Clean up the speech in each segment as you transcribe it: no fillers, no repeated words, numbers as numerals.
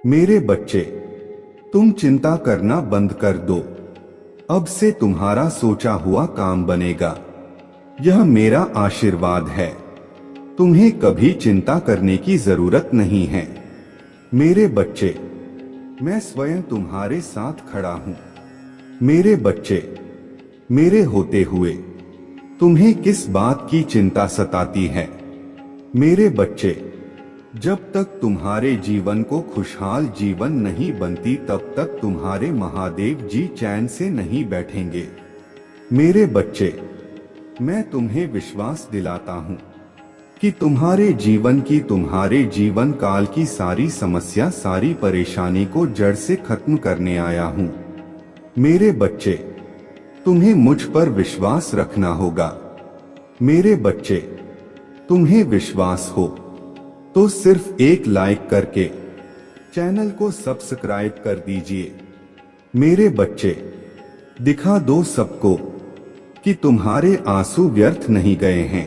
मेरे बच्चे, तुम चिंता करना बंद कर दो। अब से तुम्हारा सोचा हुआ काम बनेगा। यह मेरा आशीर्वाद है। तुम्हें कभी चिंता करने की जरूरत नहीं है। मेरे बच्चे, मैं स्वयं तुम्हारे साथ खड़ा हूं। मेरे बच्चे, मेरे होते हुए तुम्हें किस बात की चिंता सताती है? मेरे बच्चे, जब तक तुम्हारे जीवन को खुशहाल जीवन नहीं बनती तब तक तुम्हारे महादेव जी चैन से नहीं बैठेंगे। मेरे बच्चे, मैं तुम्हें विश्वास दिलाता हूं कि तुम्हारे जीवन काल की सारी समस्या, सारी परेशानी को जड़ से खत्म करने आया हूं। मेरे बच्चे, तुम्हें मुझ पर विश्वास रखना होगा। मेरे बच्चे, तुम्हें विश्वास हो तो सिर्फ एक लाइक करके चैनल को सब्सक्राइब कर दीजिए। मेरे बच्चे, दिखा दो सबको कि तुम्हारे आंसू व्यर्थ नहीं गए हैं।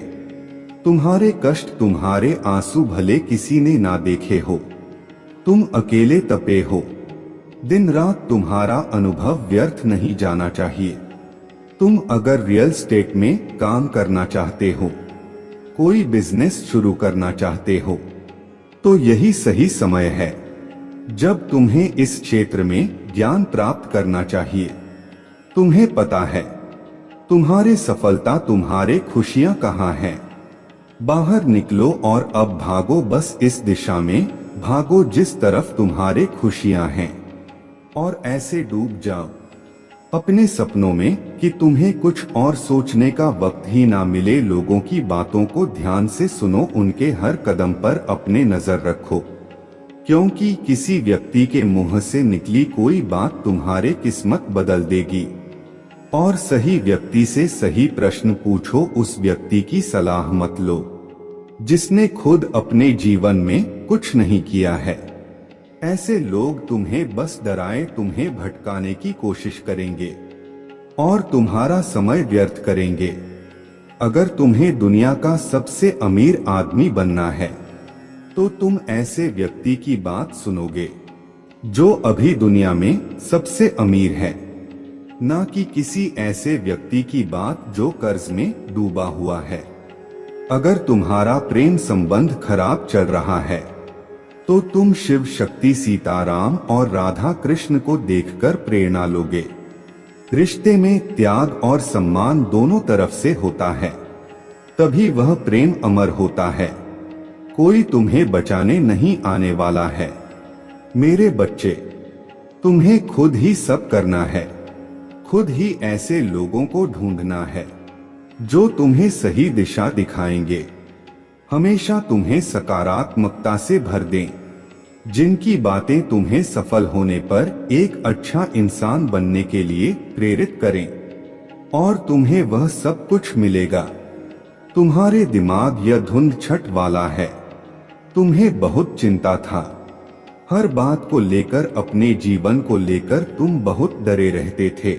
तुम्हारे कष्ट, तुम्हारे आंसू भले किसी ने ना देखे हो, तुम अकेले तपे हो। दिन रात तुम्हारा अनुभव व्यर्थ नहीं जाना चाहिए। तुम अगर रियल एस्टेट में काम करना चाहते हो, कोई बिजनेस शुरू करना चाहते हो, तो यही सही समय है जब तुम्हें इस क्षेत्र में ज्ञान प्राप्त करना चाहिए। तुम्हें पता है तुम्हारे सफलता, तुम्हारे खुशियां कहाँ हैं। बाहर निकलो और अब भागो, बस इस दिशा में भागो जिस तरफ तुम्हारे खुशियां हैं, और ऐसे डूब जाओ अपने सपनों में कि तुम्हें कुछ और सोचने का वक्त ही ना मिले। लोगों की बातों को ध्यान से सुनो, उनके हर कदम पर अपने नजर रखो, क्योंकि किसी व्यक्ति के मुंह से निकली कोई बात तुम्हारे किस्मत बदल देगी। और सही व्यक्ति से सही प्रश्न पूछो, उस व्यक्ति की सलाह मत लो जिसने खुद अपने जीवन में कुछ नहीं किया है। ऐसे लोग तुम्हें बस डराए, तुम्हें भटकाने की कोशिश करेंगे और तुम्हारा समय व्यर्थ करेंगे। अगर तुम्हें दुनिया का सबसे अमीर आदमी बनना है तो तुम ऐसे व्यक्ति की बात सुनोगे जो अभी दुनिया में सबसे अमीर है, ना कि किसी ऐसे व्यक्ति की बात जो कर्ज में डूबा हुआ है। अगर तुम्हारा प्रेम संबंध खराब चल रहा है तो तुम शिव शक्ति, सीताराम और राधा कृष्ण को देखकर प्रेरणा लोगे। रिश्ते में त्याग और सम्मान दोनों तरफ से होता है, तभी वह प्रेम अमर होता है। कोई तुम्हें बचाने नहीं आने वाला है। मेरे बच्चे, तुम्हें खुद ही सब करना है। खुद ही ऐसे लोगों को ढूंढना है जो तुम्हें सही दिशा दिखाएंगे, हमेशा तुम्हें सकारात्मकता से भर दें, जिनकी बातें तुम्हें सफल होने पर एक अच्छा इंसान बनने के लिए प्रेरित करें। और तुम्हें वह सब कुछ मिलेगा। तुम्हारे दिमाग यह धुंध छट वाला है। तुम्हें बहुत चिंता था, हर बात को लेकर, अपने जीवन को लेकर तुम बहुत डरे रहते थे।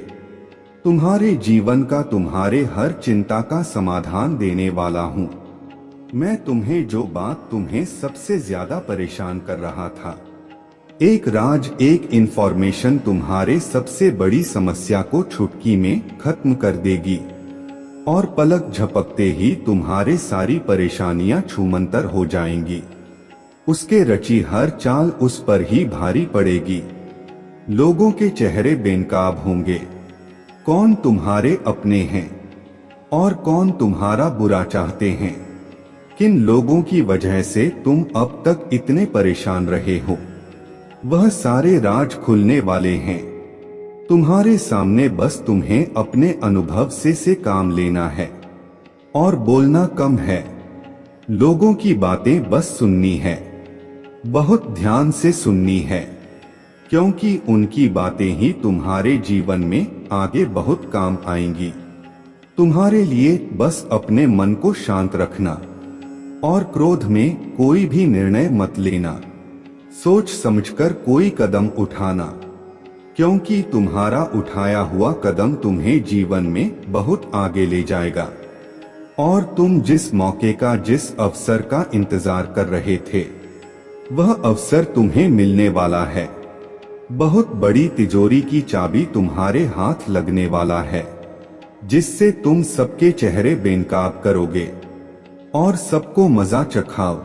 तुम्हारे जीवन का, तुम्हारे हर चिंता का समाधान देने वाला हूँ। मैं तुम्हें जो बात तुम्हें सबसे ज्यादा परेशान कर रहा था, एक राज, एक इंफॉर्मेशन तुम्हारे सबसे बड़ी समस्या को चुटकी में खत्म कर देगी और पलक झपकते ही तुम्हारे सारी परेशानियां छूमंतर हो जाएंगी। उसके रची हर चाल उस पर ही भारी पड़ेगी। लोगों के चेहरे बेनकाब होंगे। कौन तुम्हारे अपने हैं और कौन तुम्हारा बुरा चाहते हैं। किन लोगों की वजह से तुम अब तक इतने परेशान रहे हो, वह सारे राज खुलने वाले हैं। तुम्हारे सामने बस तुम्हें अपने अनुभव से काम लेना है और बोलना कम है। लोगों की बातें बस सुननी है, बहुत ध्यान से सुननी है, क्योंकि उनकी बातें ही तुम्हारे जीवन में आगे बहुत काम आएंगी। तुम्हारे लिए बस अपने मन को शांत रखना और क्रोध में कोई भी निर्णय मत लेना। सोच समझकर कोई कदम उठाना, क्योंकि तुम्हारा उठाया हुआ कदम तुम्हें जीवन में बहुत आगे ले जाएगा। और तुम जिस मौके का, जिस अवसर का इंतजार कर रहे थे, वह अवसर तुम्हें मिलने वाला है। बहुत बड़ी तिजोरी की चाबी तुम्हारे हाथ लगने वाला है, जिससे तुम सबके चेहरे बेनकाब करोगे और सबको मजा चखाओ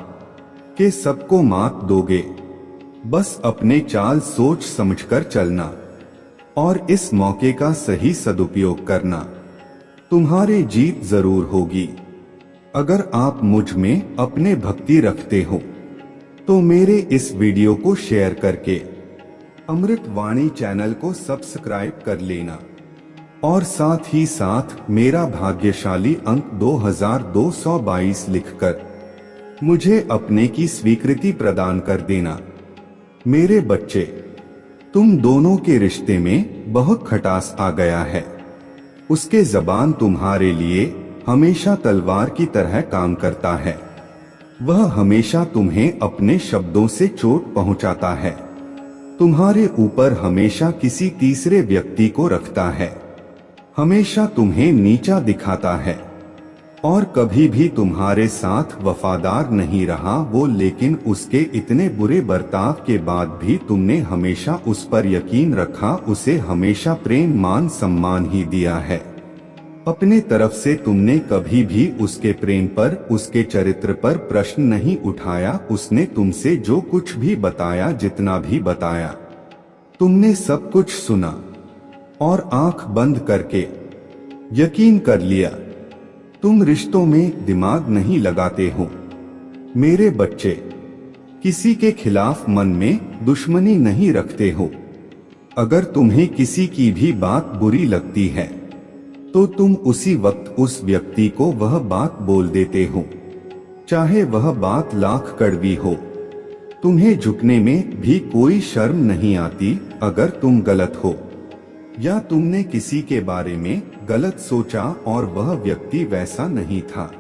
के सबको मात दोगे। बस अपने चाल सोच समझकर चलना और इस मौके का सही सदुपयोग करना। तुम्हारी जीत जरूर होगी। अगर आप मुझ में अपने भक्ति रखते हो तो मेरे इस वीडियो को शेयर करके अमृत वाणी चैनल को सब्सक्राइब कर लेना और साथ ही साथ मेरा भाग्यशाली अंक 2222 लिखकर मुझे अपने की स्वीकृति प्रदान कर देना। मेरे बच्चे, तुम दोनों के रिश्ते में बहुत खटास आ गया है। उसके जबान तुम्हारे लिए हमेशा तलवार की तरह काम करता है। वह हमेशा तुम्हें अपने शब्दों से चोट पहुंचाता है। तुम्हारे ऊपर हमेशा किसी तीसरे व्यक्ति को रखता है, हमेशा तुम्हें नीचा दिखाता है और कभी भी तुम्हारे साथ वफादार नहीं रहा वो। लेकिन उसके इतने बुरे बर्ताव के बाद भी तुमने हमेशा उस पर यकीन रखा, उसे हमेशा प्रेम मान सम्मान ही दिया है। अपने तरफ से तुमने कभी भी उसके प्रेम पर, उसके चरित्र पर प्रश्न नहीं उठाया। उसने तुमसे जो कुछ भी बताया, जितना भी बताया, तुमने सब कुछ सुना और आंख बंद करके यकीन कर लिया। तुम रिश्तों में दिमाग नहीं लगाते हो। मेरे बच्चे, किसी के खिलाफ मन में दुश्मनी नहीं रखते हो। अगर तुम्हें किसी की भी बात बुरी लगती है तो तुम उसी वक्त उस व्यक्ति को वह बात बोल देते हो, चाहे वह बात लाख कड़वी हो। तुम्हें झुकने में भी कोई शर्म नहीं आती। अगर तुम गलत हो या तुमने किसी के बारे में गलत सोचा और वह व्यक्ति वैसा नहीं था,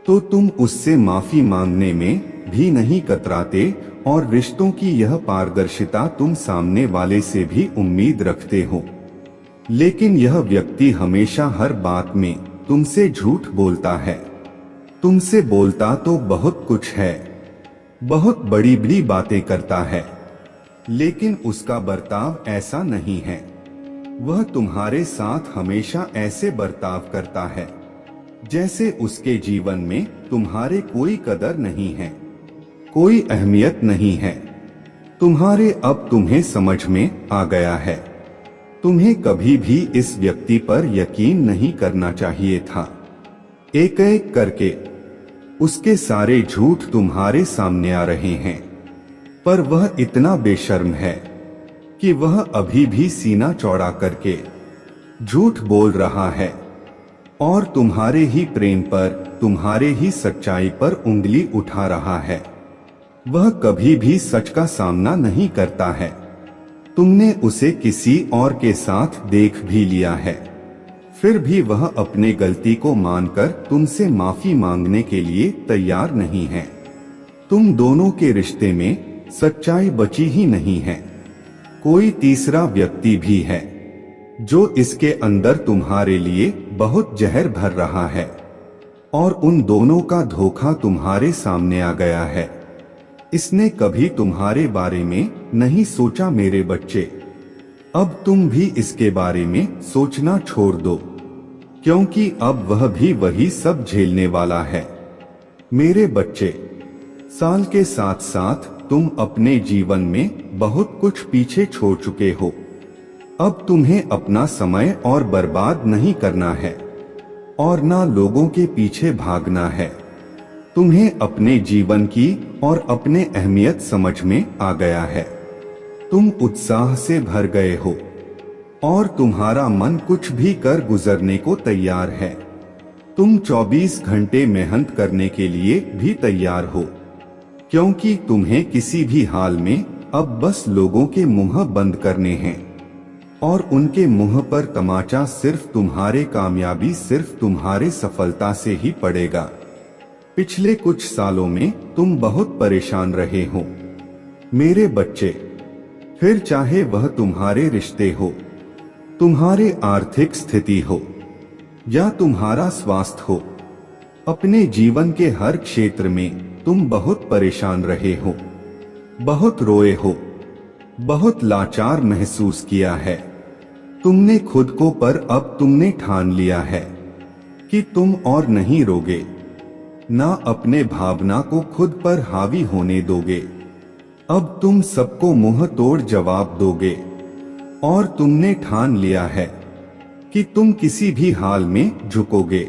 तो तुम उससे माफी मांगने में भी नहीं कतराते और रिश्तों की यह पारदर्शिता तुम सामने वाले से भी उम्मीद रखते हो। लेकिन यह व्यक्ति हमेशा हर बात में तुमसे झूठ बोलता है। तुमसे बोलता तो बहुत कुछ है, बहुत बड़ी बड़ी बातें करता है, लेकिन उसका बर्ताव ऐसा नहीं है। वह तुम्हारे साथ हमेशा ऐसे बर्ताव करता है जैसे उसके जीवन में तुम्हारे कोई कदर नहीं है, कोई अहमियत नहीं है। तुम्हारे अब तुम्हें समझ में आ गया है। तुम्हें कभी भी इस व्यक्ति पर यकीन नहीं करना चाहिए था। एक एक करके उसके सारे झूठ तुम्हारे सामने आ रहे हैं, पर वह इतना बेशर्म है कि वह अभी भी सीना चौड़ा करके झूठ बोल रहा है और तुम्हारे ही प्रेम पर, तुम्हारे ही सच्चाई पर उंगली उठा रहा है। वह कभी भी सच का सामना नहीं करता है। तुमने उसे किसी और के साथ देख भी लिया है, फिर भी वह अपने गलती को मानकर तुमसे माफी मांगने के लिए तैयार नहीं है। तुम दोनों के रिश्ते में सच्चाई बची ही नहीं है। कोई तीसरा व्यक्ति भी है जो इसके अंदर तुम्हारे लिए बहुत जहर भर रहा है और उन दोनों का धोखा तुम्हारे सामने आ गया है। इसने कभी तुम्हारे बारे में नहीं सोचा। मेरे बच्चे, अब तुम भी इसके बारे में सोचना छोड़ दो, क्योंकि अब वह भी वही सब झेलने वाला है। मेरे बच्चे, साल के साथ साथ तुम अपने जीवन में बहुत कुछ पीछे छोड़ चुके हो। अब तुम्हें अपना समय और बर्बाद नहीं करना है और ना लोगों के पीछे भागना है। तुम्हें अपने जीवन की और अपने अहमियत समझ में आ गया है। तुम उत्साह से भर गए हो और तुम्हारा मन कुछ भी कर गुजरने को तैयार है। तुम 24 घंटे मेहनत करने के लिए भी तैयार हो, क्योंकि तुम्हें किसी भी हाल में अब बस लोगों के मुंह बंद करने हैं और उनके मुंह पर तमाचा सिर्फ तुम्हारे कामयाबी, सिर्फ तुम्हारे सफलता से ही पड़ेगा। पिछले कुछ सालों में तुम बहुत परेशान रहे हो मेरे बच्चे, फिर चाहे वह तुम्हारे रिश्ते हो, तुम्हारी आर्थिक स्थिति हो या तुम्हारा स्वास्थ्य हो, अपने जीवन के हर क्षेत्र में तुम बहुत परेशान रहे हो। बहुत रोए हो, बहुत लाचार महसूस किया है तुमने खुद को, पर अब तुमने ठान लिया है कि तुम और नहीं रोगे, ना अपने भावना को खुद पर हावी होने दोगे। अब तुम सबको मुंह तोड़ जवाब दोगे और तुमने ठान लिया है कि तुम किसी भी हाल में झुकोगे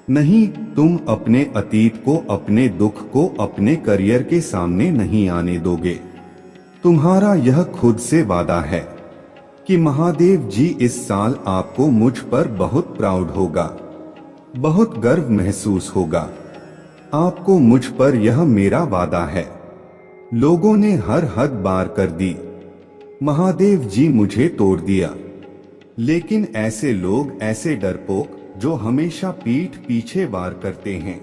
नहीं। तुम अपने अतीत को, अपने दुख को अपने करियर के सामने नहीं आने दोगे। तुम्हारा यह खुद से वादा है कि महादेव जी इस साल आपको मुझ पर बहुत प्राउड होगा, बहुत गर्व महसूस होगा आपको मुझ पर, यह मेरा वादा है। लोगों ने हर हद पार कर दी, महादेव जी मुझे तोड़ दिया, लेकिन ऐसे लोग, ऐसे डरपोक जो हमेशा पीठ पीछे वार करते हैं,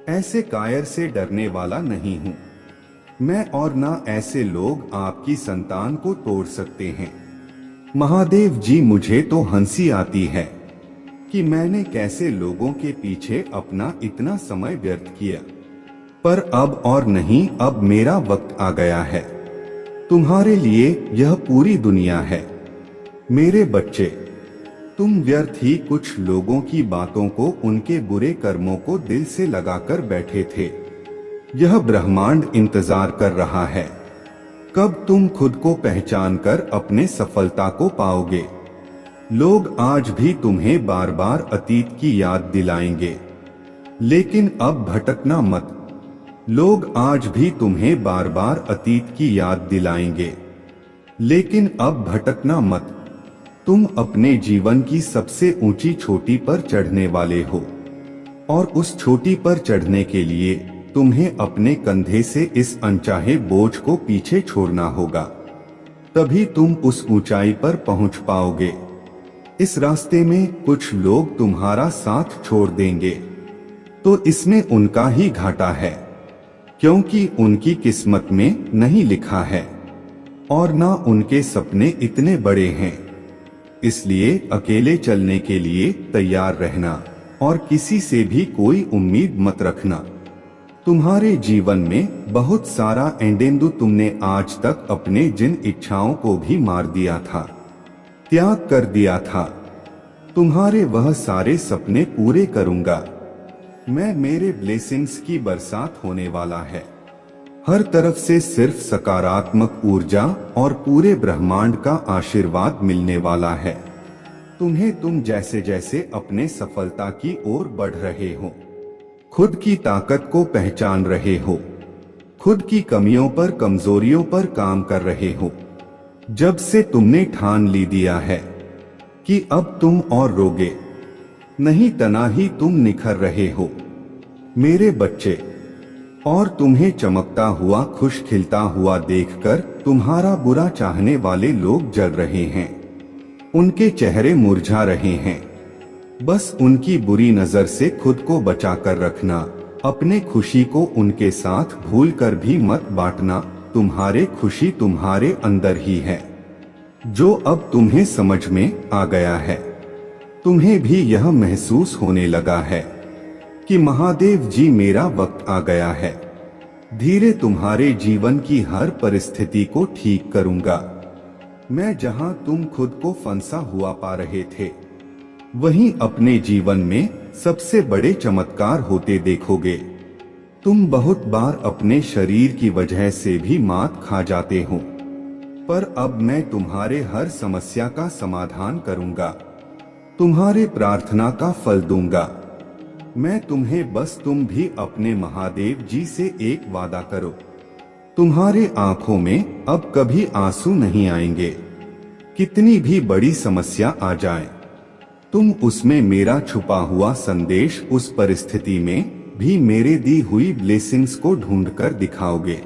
ऐसे कायर से डरने वाला नहीं हूं मैं, और ना ऐसे लोग आपकी संतान को तोड़ सकते हैं। महादेव जी मुझे तो हंसी आती है कि मैंने कैसे लोगों के पीछे अपना इतना समय व्यर्थ किया, पर अब और नहीं, अब मेरा वक्त आ गया है। तुम्हारे लिए यह पूरी दुनिया है। मेरे बच्चे, तुम व्यर्थ ही कुछ लोगों की बातों को, उनके बुरे कर्मों को दिल से लगाकर बैठे थे। यह ब्रह्मांड इंतजार कर रहा है कब तुम खुद को पहचान कर अपने सफलता को पाओगे। लोग आज भी तुम्हें बार बार अतीत की याद दिलाएंगे, लेकिन अब भटकना मत। लोग आज भी तुम्हें बार बार अतीत की याद दिलाएंगे, लेकिन अब भटकना मत। तुम अपने जीवन की सबसे ऊंची चोटी पर चढ़ने वाले हो, और उस चोटी पर चढ़ने के लिए तुम्हें अपने कंधे से इस अनचाहे बोझ को पीछे छोड़ना होगा, तभी तुम उस ऊंचाई पर पहुंच पाओगे। इस रास्ते में कुछ लोग तुम्हारा साथ छोड़ देंगे, तो इसमें उनका ही घाटा है, क्योंकि उनकी किस्मत में नहीं लिखा है और ना उनके सपने इतने बड़े हैं। इसलिए अकेले चलने के लिए तैयार रहना और किसी से भी कोई उम्मीद मत रखना। तुम्हारे जीवन में बहुत सारा एंडेंदु, तुमने आज तक अपने जिन इच्छाओं को भी मार दिया था, त्याग कर दिया था, तुम्हारे वह सारे सपने पूरे करूंगा मैं। मेरे ब्लेसिंग्स की बरसात होने वाला है, हर तरफ से सिर्फ सकारात्मक ऊर्जा और पूरे ब्रह्मांड का आशीर्वाद मिलने वाला है तुम्हें। तुम जैसे जैसे अपने सफलता की ओर बढ़ रहे हो, खुद की ताकत को पहचान रहे हो, खुद की कमियों पर, कमजोरियों पर काम कर रहे हो, जब से तुमने ठान ली दिया है कि अब तुम और रोगे नहीं, तना ही तुम निखर रहे हो मेरे बच्चे। और तुम्हें चमकता हुआ, खुश खिलता हुआ देखकर तुम्हारा बुरा चाहने वाले लोग जल रहे हैं, उनके चेहरे मुरझा रहे हैं। बस उनकी बुरी नजर से खुद को बचाकर रखना, अपने खुशी को उनके साथ भूलकर भी मत बांटना। तुम्हारे खुशी तुम्हारे अंदर ही है, जो अब तुम्हें समझ में आ गया है। तुम्हें भी यह महसूस होने लगा है कि महादेव जी मेरा वक्त आ गया है, धीरे तुम्हारे जीवन की हर परिस्थिति को ठीक करूंगा मैं। जहां तुम खुद को फंसा हुआ पा रहे थे, वहीं अपने जीवन में सबसे बड़े चमत्कार होते देखोगे। तुम बहुत बार अपने शरीर की वजह से भी मात खा जाते हो, पर अब मैं तुम्हारे हर समस्या का समाधान करूंगा, तुम्हारे प्रार्थना का फल दूंगा मैं तुम्हें। बस तुम भी अपने महादेव जी से एक वादा करो, तुम्हारे आंखों में अब कभी आंसू नहीं आएंगे। कितनी भी बड़ी समस्या आ जाए, तुम उसमें मेरा छुपा हुआ संदेश, उस परिस्थिति में भी मेरे दी हुई ब्लेसिंग्स को ढूंढकर दिखाओगे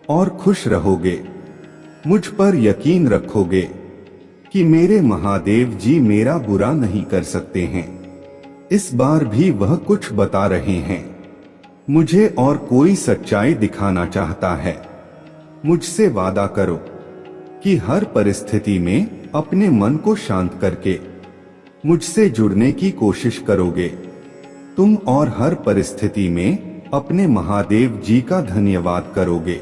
और खुश रहोगे। मुझ पर यकीन रखोगे कि मेरे महादेव जी मेरा बुरा नहीं कर सकते हैं। इस बार भी वह कुछ बता रहे हैं मुझे और कोई सच्चाई दिखाना चाहता है। मुझसे वादा करो कि हर परिस्थिति में अपने मन को शांत करके मुझसे जुड़ने की कोशिश करोगे तुम, और हर परिस्थिति में अपने महादेव जी का धन्यवाद करोगे।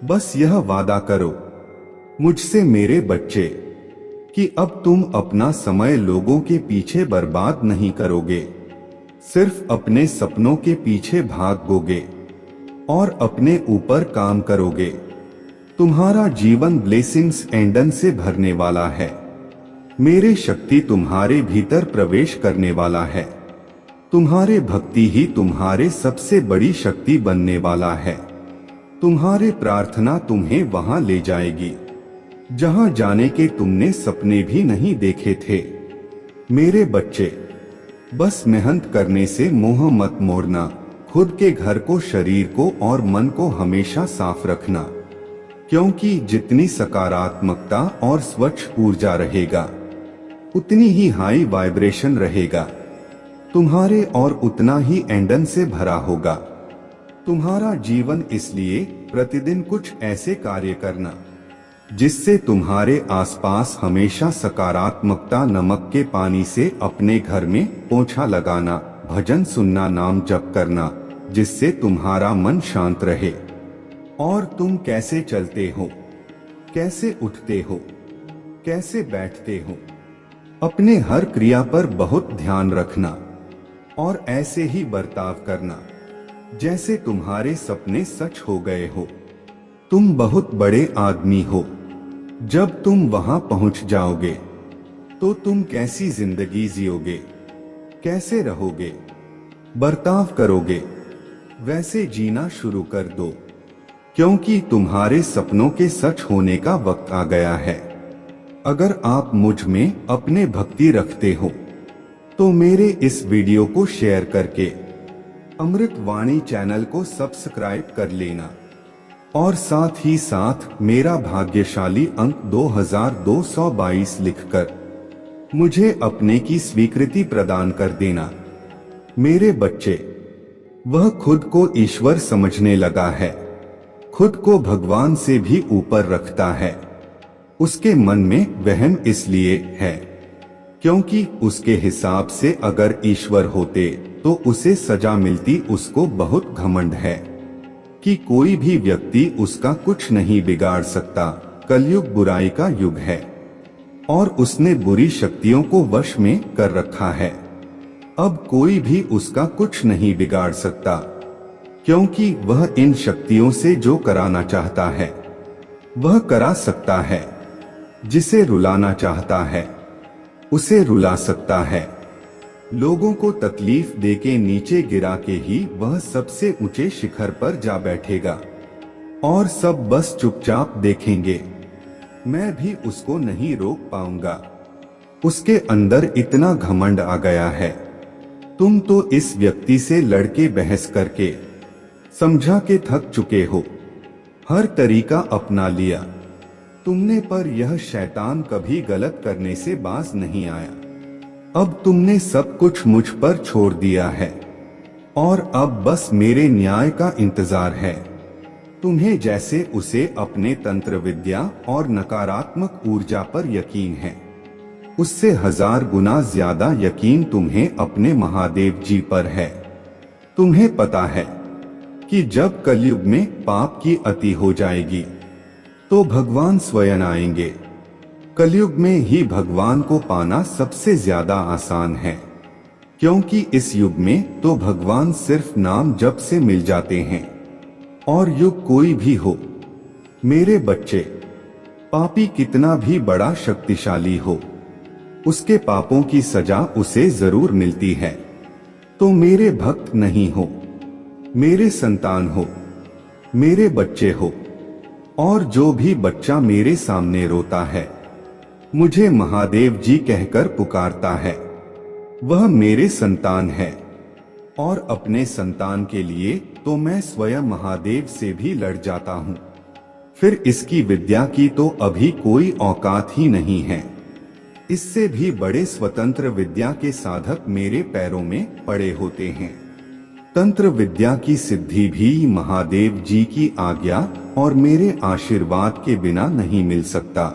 बस यह वादा करो मुझसे मेरे बच्चे कि अब तुम अपना समय लोगों के पीछे बर्बाद नहीं करोगे, सिर्फ अपने सपनों के पीछे भागोगे और अपने ऊपर काम करोगे। तुम्हारा जीवन ब्लेसिंग्स एंडन से भरने वाला है। मेरे शक्ति तुम्हारे भीतर प्रवेश करने वाला है। तुम्हारे भक्ति ही तुम्हारे सबसे बड़ी शक्ति बनने वाला है। तुम्हारे प्रार्थना तुम्हें वहां ले जाएगी जहां जाने के तुमने सपने भी नहीं देखे थे। मेरे बच्चे, बस मेहनत करने से मोह मत मोड़ना। खुद के घर को, शरीर को और मन को हमेशा साफ रखना, क्योंकि जितनी सकारात्मकता और स्वच्छ ऊर्जा रहेगा उतनी ही हाई वाइब्रेशन रहेगा तुम्हारे और उतना ही एंडन से भरा होगा तुम्हारा जीवन। इसलिए प्रतिदिन कुछ ऐसे कार्य करना जिससे तुम्हारे आसपास हमेशा सकारात्मकता, नमक के पानी से अपने घर में पोछा लगाना, भजन सुनना, नाम जप करना, जिससे तुम्हारा मन शांत रहे। और तुम कैसे चलते हो, कैसे उठते हो, कैसे बैठते हो, अपने हर क्रिया पर बहुत ध्यान रखना और ऐसे ही बर्ताव करना जैसे तुम्हारे सपने सच हो गए हो। तुम बहुत बड़े आदमी हो। जब तुम वहां पहुंच जाओगे तो तुम कैसी जिंदगी जियोगे, कैसे रहोगे, बर्ताव करोगे, वैसे जीना शुरू कर दो, क्योंकि तुम्हारे सपनों के सच होने का वक्त आ गया है। अगर आप मुझ में अपने भक्ति रखते हो तो मेरे इस वीडियो को शेयर करके अमृत वाणी चैनल को सब्सक्राइब कर लेना और साथ ही साथ मेरा भाग्यशाली अंक 2222 लिखकर मुझे अपने की स्वीकृति प्रदान कर देना। मेरे बच्चे, वह खुद को ईश्वर समझने लगा है, खुद को भगवान से भी ऊपर रखता है। उसके मन में वहम इसलिए है क्योंकि उसके हिसाब से अगर ईश्वर होते तो उसे सजा मिलती। उसको बहुत घमंड है कि कोई भी व्यक्ति उसका कुछ नहीं बिगाड़ सकता। कलयुग बुराई का युग है और उसने बुरी शक्तियों को वश में कर रखा है। अब कोई भी उसका कुछ नहीं बिगाड़ सकता, क्योंकि वह इन शक्तियों से जो कराना चाहता है वह करा सकता है। जिसे रुलाना चाहता है उसे रुला सकता है। लोगों को तकलीफ देके नीचे गिरा के ही वह सबसे ऊंचे शिखर पर जा बैठेगा और सब बस चुपचाप देखेंगे। मैं भी उसको नहीं रोक पाऊंगा। उसके अंदर इतना घमंड आ गया है। तुम तो इस व्यक्ति से लड़के बहस करके समझा के थक चुके हो, हर तरीका अपना लिया तुमने, पर यह शैतान कभी गलत करने से बाज नहीं आया। अब तुमने सब कुछ मुझ पर छोड़ दिया है और अब बस मेरे न्याय का इंतजार है। तुम्हें जैसे उसे अपने तंत्र विद्या और नकारात्मक ऊर्जा पर यकीन है, उससे 1000 गुना ज्यादा यकीन तुम्हें अपने महादेव जी पर है। तुम्हें पता है कि जब कलयुग में पाप की अति हो जाएगी तो भगवान स्वयं आएंगे। कलयुग में ही भगवान को पाना सबसे ज्यादा आसान है, क्योंकि इस युग में तो भगवान सिर्फ नाम जप से मिल जाते हैं। और युग कोई भी हो मेरे बच्चे, पापी कितना भी बड़ा शक्तिशाली हो, उसके पापों की सजा उसे जरूर मिलती है। तो मेरे भक्त नहीं हो, मेरे संतान हो, मेरे बच्चे हो, और जो भी बच्चा मेरे सामने रोता है, मुझे महादेव जी कहकर पुकारता है, वह मेरे संतान है। और अपने संतान के लिए तो मैं स्वयं महादेव से भी लड़ जाता हूँ। फिर इसकी विद्या की तो अभी कोई औकात ही नहीं है। इससे भी बड़े स्वतंत्र विद्या के साधक मेरे पैरों में पड़े होते हैं। तंत्र विद्या की सिद्धि भी महादेव जी की आज्ञा और मेरे आशीर्वाद के बिना नहीं मिल सकता।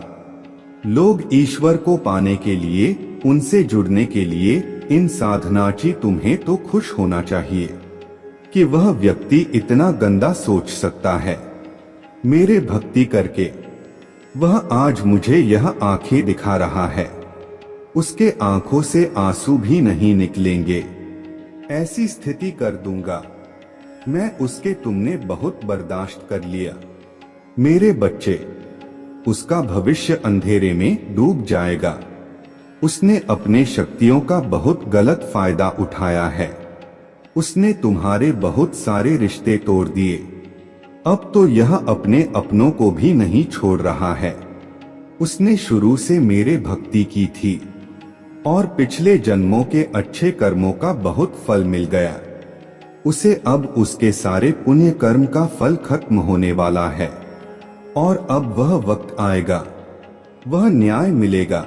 लोग ईश्वर को पाने के लिए, उनसे जुड़ने के लिए इन साधनाची तुम्हें तो खुश होना चाहिए कि वह व्यक्ति इतना गंदा सोच सकता है। मेरे भक्ति करके वह आज मुझे यह आंखें दिखा रहा है। उसके आंखों से आंसू भी नहीं निकलेंगे। ऐसी स्थिति कर दूंगा मैं उसके, तुमने बहुत बर्दाश्त कर लिया। मेरे बच्चे, उसका भविष्य अंधेरे में डूब जाएगा। उसने अपने शक्तियों का बहुत गलत फायदा उठाया है। उसने तुम्हारे बहुत सारे रिश्ते तोड़ दिए। अब तो यह अपने अपनों को भी नहीं छोड़ रहा है। उसने शुरू से मेरे भक्ति की थी और पिछले जन्मों के अच्छे कर्मों का बहुत फल मिल गया। उसे अब उसके सारे पुण्य कर्म का फल खत्म होने वाला है और अब वह वक्त आएगा, वह न्याय मिलेगा।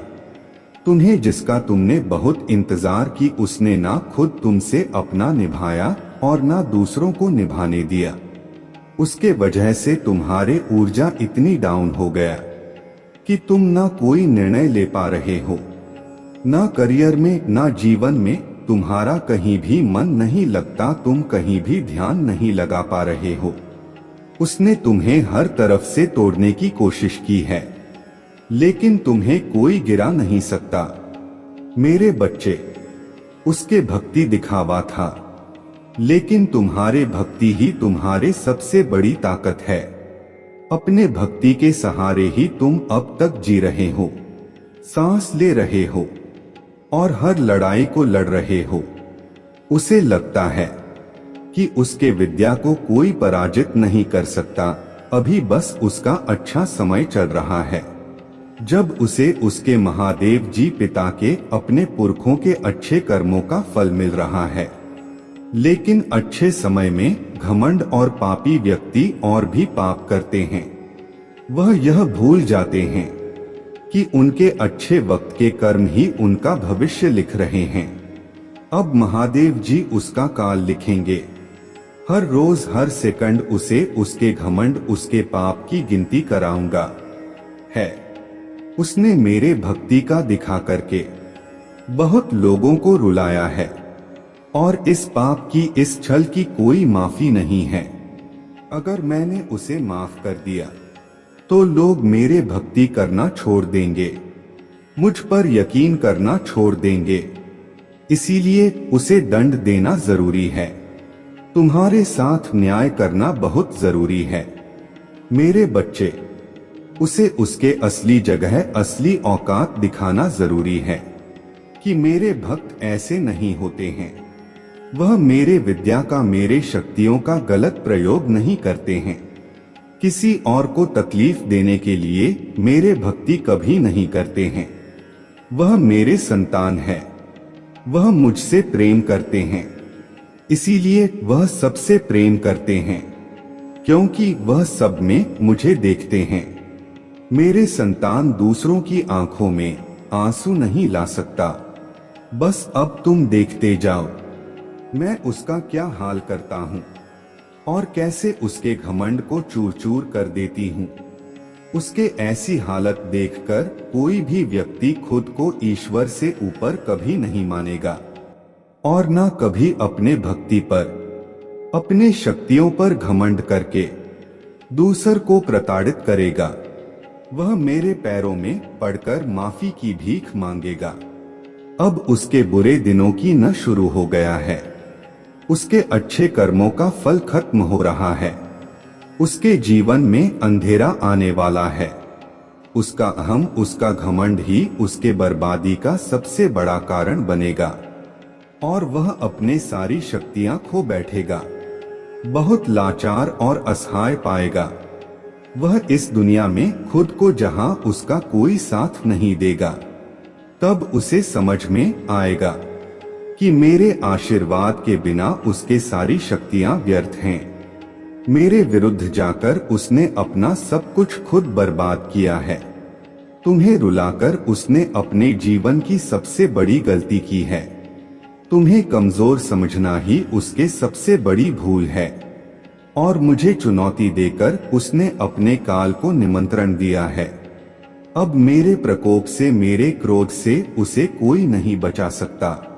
तुम्हें जिसका तुमने बहुत इंतजार की, उसने ना खुद तुमसे अपना निभाया और ना दूसरों को निभाने दिया। उसके वजह से तुम्हारे ऊर्जा इतनी डाउन हो गया कि तुम ना कोई निर्णय ले पा रहे हो, ना करियर में ना जीवन में तुम्हारा कहीं भी मन नहीं लगता, तुम कहीं भी ध्यान नहीं लगा पा रहे हो। उसने तुम्हें हर तरफ से तोड़ने की कोशिश की है, लेकिन तुम्हें कोई गिरा नहीं सकता। मेरे बच्चे, उसके भक्ति दिखावा था, लेकिन तुम्हारे भक्ति ही तुम्हारे सबसे बड़ी ताकत है। अपने भक्ति के सहारे ही तुम अब तक जी रहे हो, सांस ले रहे हो और हर लड़ाई को लड़ रहे हो। उसे लगता है कि उसके विद्या को कोई पराजित नहीं कर सकता। अभी बस उसका अच्छा समय चल रहा है, जब उसे उसके महादेव जी पिता के अपने पुरखों के अच्छे कर्मों का फल मिल रहा है। लेकिन अच्छे समय में घमंड और पापी व्यक्ति और भी पाप करते हैं। वह यह भूल जाते हैं कि उनके अच्छे वक्त के कर्म ही उनका भविष्य लिख रहे हैं। अब महादेव जी उसका काल लिखेंगे। हर रोज हर सेकंड उसे उसके घमंड, उसके पाप की गिनती कराऊंगा है। उसने मेरे भक्ति का दिखा करके बहुत लोगों को रुलाया है और इस पाप की, इस छल की कोई माफी नहीं है। अगर मैंने उसे माफ कर दिया तो लोग मेरे भक्ति करना छोड़ देंगे, मुझ पर यकीन करना छोड़ देंगे। इसीलिए उसे दंड देना जरूरी है। तुम्हारे साथ न्याय करना बहुत जरूरी है। मेरे बच्चे, उसे उसके असली जगह, असली औकात दिखाना जरूरी है कि मेरे भक्त ऐसे नहीं होते हैं। वह मेरे विद्या का, मेरे शक्तियों का गलत प्रयोग नहीं करते हैं। किसी और को तकलीफ देने के लिए मेरे भक्ति कभी नहीं करते हैं। वह मेरे संतान है, वह मुझसे प्रेम करते हैं, इसीलिए वह सबसे प्रेम करते हैं, क्योंकि वह सब में मुझे देखते हैं। मेरे संतान दूसरों की आंखों में आंसू नहीं ला सकता। बस अब तुम देखते जाओ मैं उसका क्या हाल करता हूँ और कैसे उसके घमंड को चूर चूर कर देती हूँ। उसके ऐसी हालत देखकर कोई भी व्यक्ति खुद को ईश्वर से ऊपर कभी नहीं मानेगा और ना कभी अपने भक्ति पर, अपने शक्तियों पर घमंड करके दूसर को प्रताड़ित करेगा। वह मेरे पैरों में पड़कर माफी की भीख मांगेगा। अब उसके बुरे दिनों की न शुरू हो गया है, उसके अच्छे कर्मों का फल खत्म हो रहा है। उसके जीवन में अंधेरा आने वाला है। उसका अहम, उसका घमंड ही उसके बर्बादी का सबसे बड़ा कारण बनेगा और वह अपने सारी शक्तियां खो बैठेगा। बहुत लाचार और असहाय पाएगा। वह इस दुनिया में खुद को जहां उसका कोई साथ नहीं देगा, तब उसे समझ में आएगा कि मेरे आशीर्वाद के बिना उसके सारी शक्तियां व्यर्थ हैं। मेरे विरुद्ध जाकर उसने अपना सब कुछ खुद बर्बाद किया है। तुम्हें रुलाकर उसने अपने जीवन की सबसे बड़ी गलती की है। तुम्हें कमजोर समझना ही उसके सबसे बड़ी भूल है और मुझे चुनौती देकर उसने अपने काल को निमंत्रण दिया है। अब मेरे प्रकोप से, मेरे क्रोध से उसे कोई नहीं बचा सकता।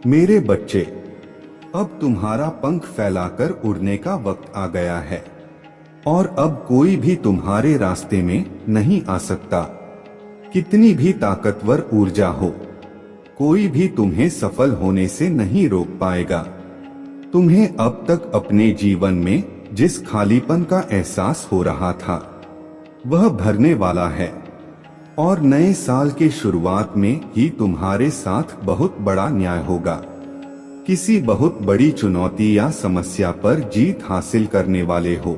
मेरे बच्चे, अब तुम्हारा पंख फैलाकर उड़ने का वक्त आ गया है। और अब कोई भी तुम्हारे रास्ते में नहीं आ सकता। कितनी भी ताकतवर ऊर्जा हो, कोई भी तुम्हें सफल होने से नहीं रोक पाएगा। तुम्हें अब तक अपने जीवन में जिस खालीपन का एहसास हो रहा था वह भरने वाला है, और नए साल के शुरुआत में ही तुम्हारे साथ बहुत बड़ा न्याय होगा। किसी बहुत बड़ी चुनौती या समस्या पर जीत हासिल करने वाले हो।